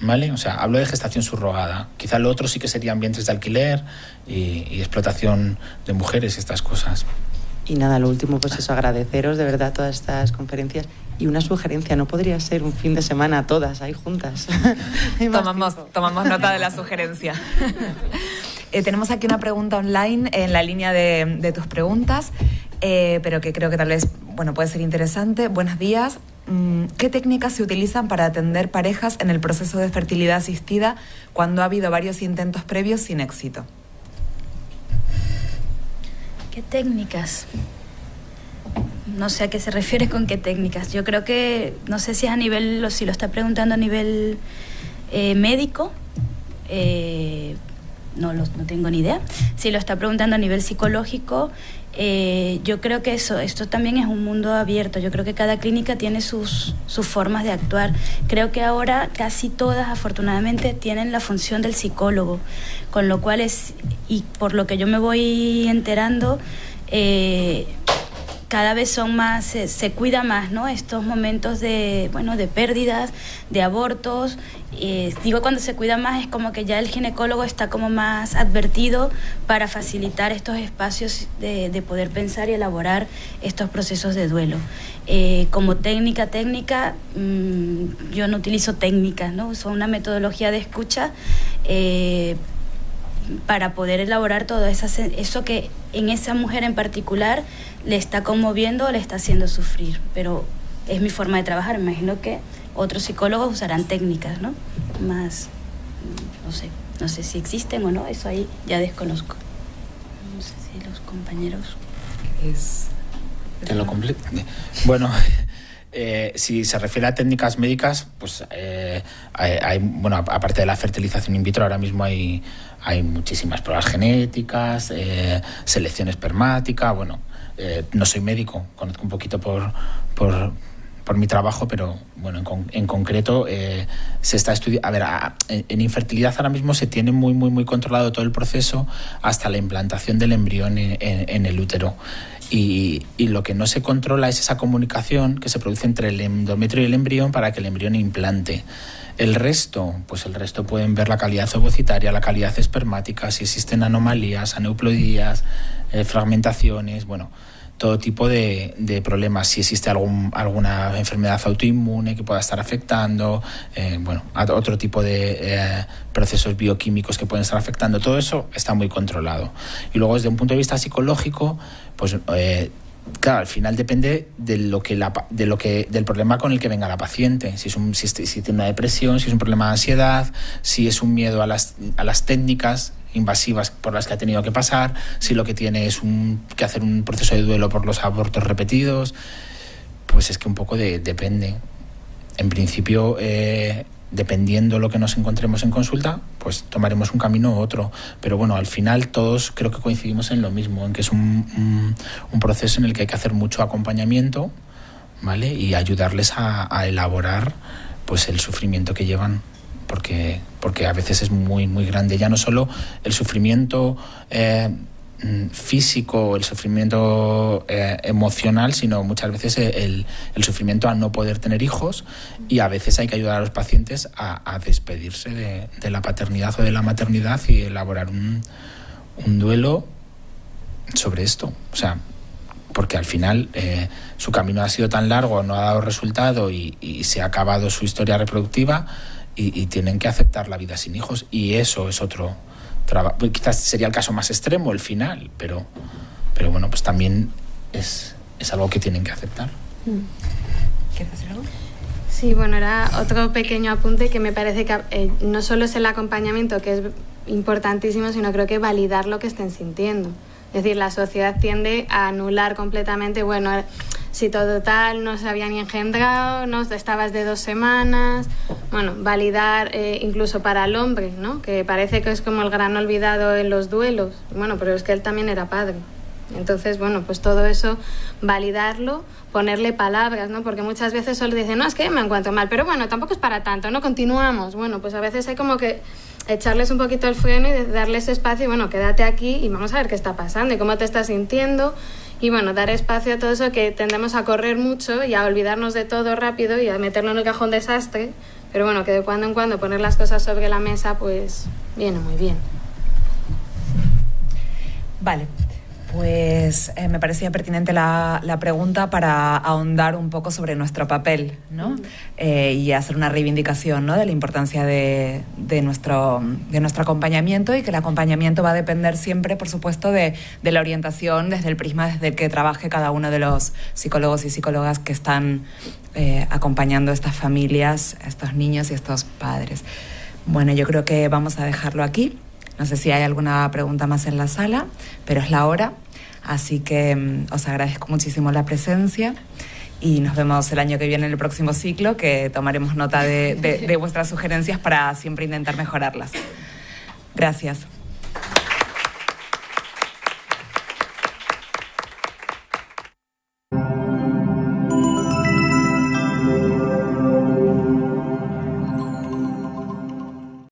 S3: ¿vale? O sea, hablo de gestación subrogada. Quizá lo otro sí que serían vientres de alquiler y explotación de mujeres y estas cosas.
S6: Y nada, lo último, pues eso, agradeceros de verdad todas estas conferencias. Y una sugerencia, ¿no podría ser un fin de semana todas ahí juntas?
S1: Tomamos nota de la sugerencia. Tenemos aquí una pregunta online en la línea de tus preguntas, pero que creo que tal vez puede ser interesante. Buenos días. ¿Qué técnicas se utilizan para atender parejas en el proceso de fertilidad asistida cuando ha habido varios intentos previos sin éxito?
S2: ¿Qué técnicas? No sé a qué se refiere con qué técnicas. Yo creo que, no sé si es a nivel, o si lo está preguntando a nivel médico, no tengo ni idea. Si lo está preguntando a nivel psicológico, yo creo que esto también es un mundo abierto. Yo creo que cada clínica tiene sus formas de actuar. Creo que ahora casi todas, afortunadamente, tienen la función del psicólogo, con lo cual y por lo que yo me voy enterando, cada vez son más, se cuida más, ¿no? Estos momentos de pérdidas, de abortos. Digo, cuando se cuida más es como que ya el ginecólogo está como más advertido para facilitar estos espacios de poder pensar y elaborar estos procesos de duelo. Como técnica, yo no utilizo técnicas, ¿no? Uso una metodología de escucha para poder elaborar todo eso que en esa mujer en particular le está conmoviendo o le está haciendo sufrir. Pero es mi forma de trabajar. Me imagino que otros psicólogos usarán técnicas, ¿no? Más, no sé si existen o no, eso ahí ya desconozco. No sé si los compañeros...
S3: Te lo completo. Bueno... si se refiere a técnicas médicas, pues aparte de la fertilización in vitro, ahora mismo hay muchísimas pruebas genéticas, selección espermática. No soy médico, conozco un poquito por mi trabajo, pero en concreto se está estudiando. En infertilidad ahora mismo se tiene muy, muy, muy controlado todo el proceso hasta la implantación del embrión en el útero. Y lo que no se controla es esa comunicación que se produce entre el endometrio y el embrión para que el embrión implante. El resto pueden ver la calidad ovocitaria, la calidad espermática, si existen anomalías, aneuploidías, fragmentaciones, todo tipo de problemas, si existe alguna enfermedad autoinmune que pueda estar afectando, otro tipo de procesos bioquímicos que pueden estar afectando. Todo eso está muy controlado. Y luego, desde un punto de vista psicológico, claro, al final depende del problema con el que venga la paciente. Si tiene una depresión, si es un problema de ansiedad, si es un miedo a las técnicas invasivas por las que ha tenido que pasar, si lo que tiene es que hacer un proceso de duelo por los abortos repetidos, pues es que un poco depende. En principio, dependiendo lo que nos encontremos en consulta, pues tomaremos un camino u otro. Pero al final todos creo que coincidimos en lo mismo, en que es un proceso en el que hay que hacer mucho acompañamiento, ¿vale? Y ayudarles a elaborar pues el sufrimiento que llevan. Porque a veces es muy, muy grande. Ya no solo el sufrimiento físico, el sufrimiento emocional, sino muchas veces el sufrimiento a no poder tener hijos, y a veces hay que ayudar a los pacientes a despedirse de la paternidad o de la maternidad y elaborar un duelo sobre esto. O sea, porque al final su camino ha sido tan largo, no ha dado resultado y se ha acabado su historia reproductiva. Y tienen que aceptar la vida sin hijos, y eso es otro trabajo. Quizás sería el caso más extremo, el final, pero pues también es algo que tienen que aceptar.
S1: ¿Quieres decir algo?
S4: Sí, bueno, era otro pequeño apunte que me parece que no solo es el acompañamiento, que es importantísimo, sino creo que validar lo que estén sintiendo. Es decir, la sociedad tiende a anular completamente, bueno, si total no se había ni engendrado, no estabas de 2 semanas, bueno, validar incluso para el hombre, ¿no? Que parece que es como el gran olvidado en los duelos, bueno, pero es que él también era padre. Entonces, bueno, pues todo eso, validarlo, ponerle palabras, ¿no? Porque muchas veces solo dicen, no, es que me encuentro mal, pero bueno, tampoco es para tanto, ¿no? Continuamos. Bueno, pues a veces hay como que echarles un poquito el freno y darles espacio y, bueno, quédate aquí y vamos a ver qué está pasando y cómo te estás sintiendo. Y, bueno, dar espacio a todo eso, que tendemos a correr mucho y a olvidarnos de todo rápido y a meterlo en el cajón desastre. Pero, bueno, que de cuando en cuando poner las cosas sobre la mesa, pues viene muy bien.
S1: Vale. Pues me parecía pertinente la pregunta para ahondar un poco sobre nuestro papel, ¿no? Y hacer una reivindicación, ¿no? De la importancia de nuestro acompañamiento, y que el acompañamiento va a depender siempre, por supuesto, de la orientación desde el prisma desde el que trabaje cada uno de los psicólogos y psicólogas que están acompañando a estas familias, a estos niños y a estos padres. Bueno, yo creo que vamos a dejarlo aquí. No sé si hay alguna pregunta más en la sala, pero es la hora, así que os agradezco muchísimo la presencia y nos vemos el año que viene en el próximo ciclo, que tomaremos nota de vuestras sugerencias para siempre intentar mejorarlas. Gracias.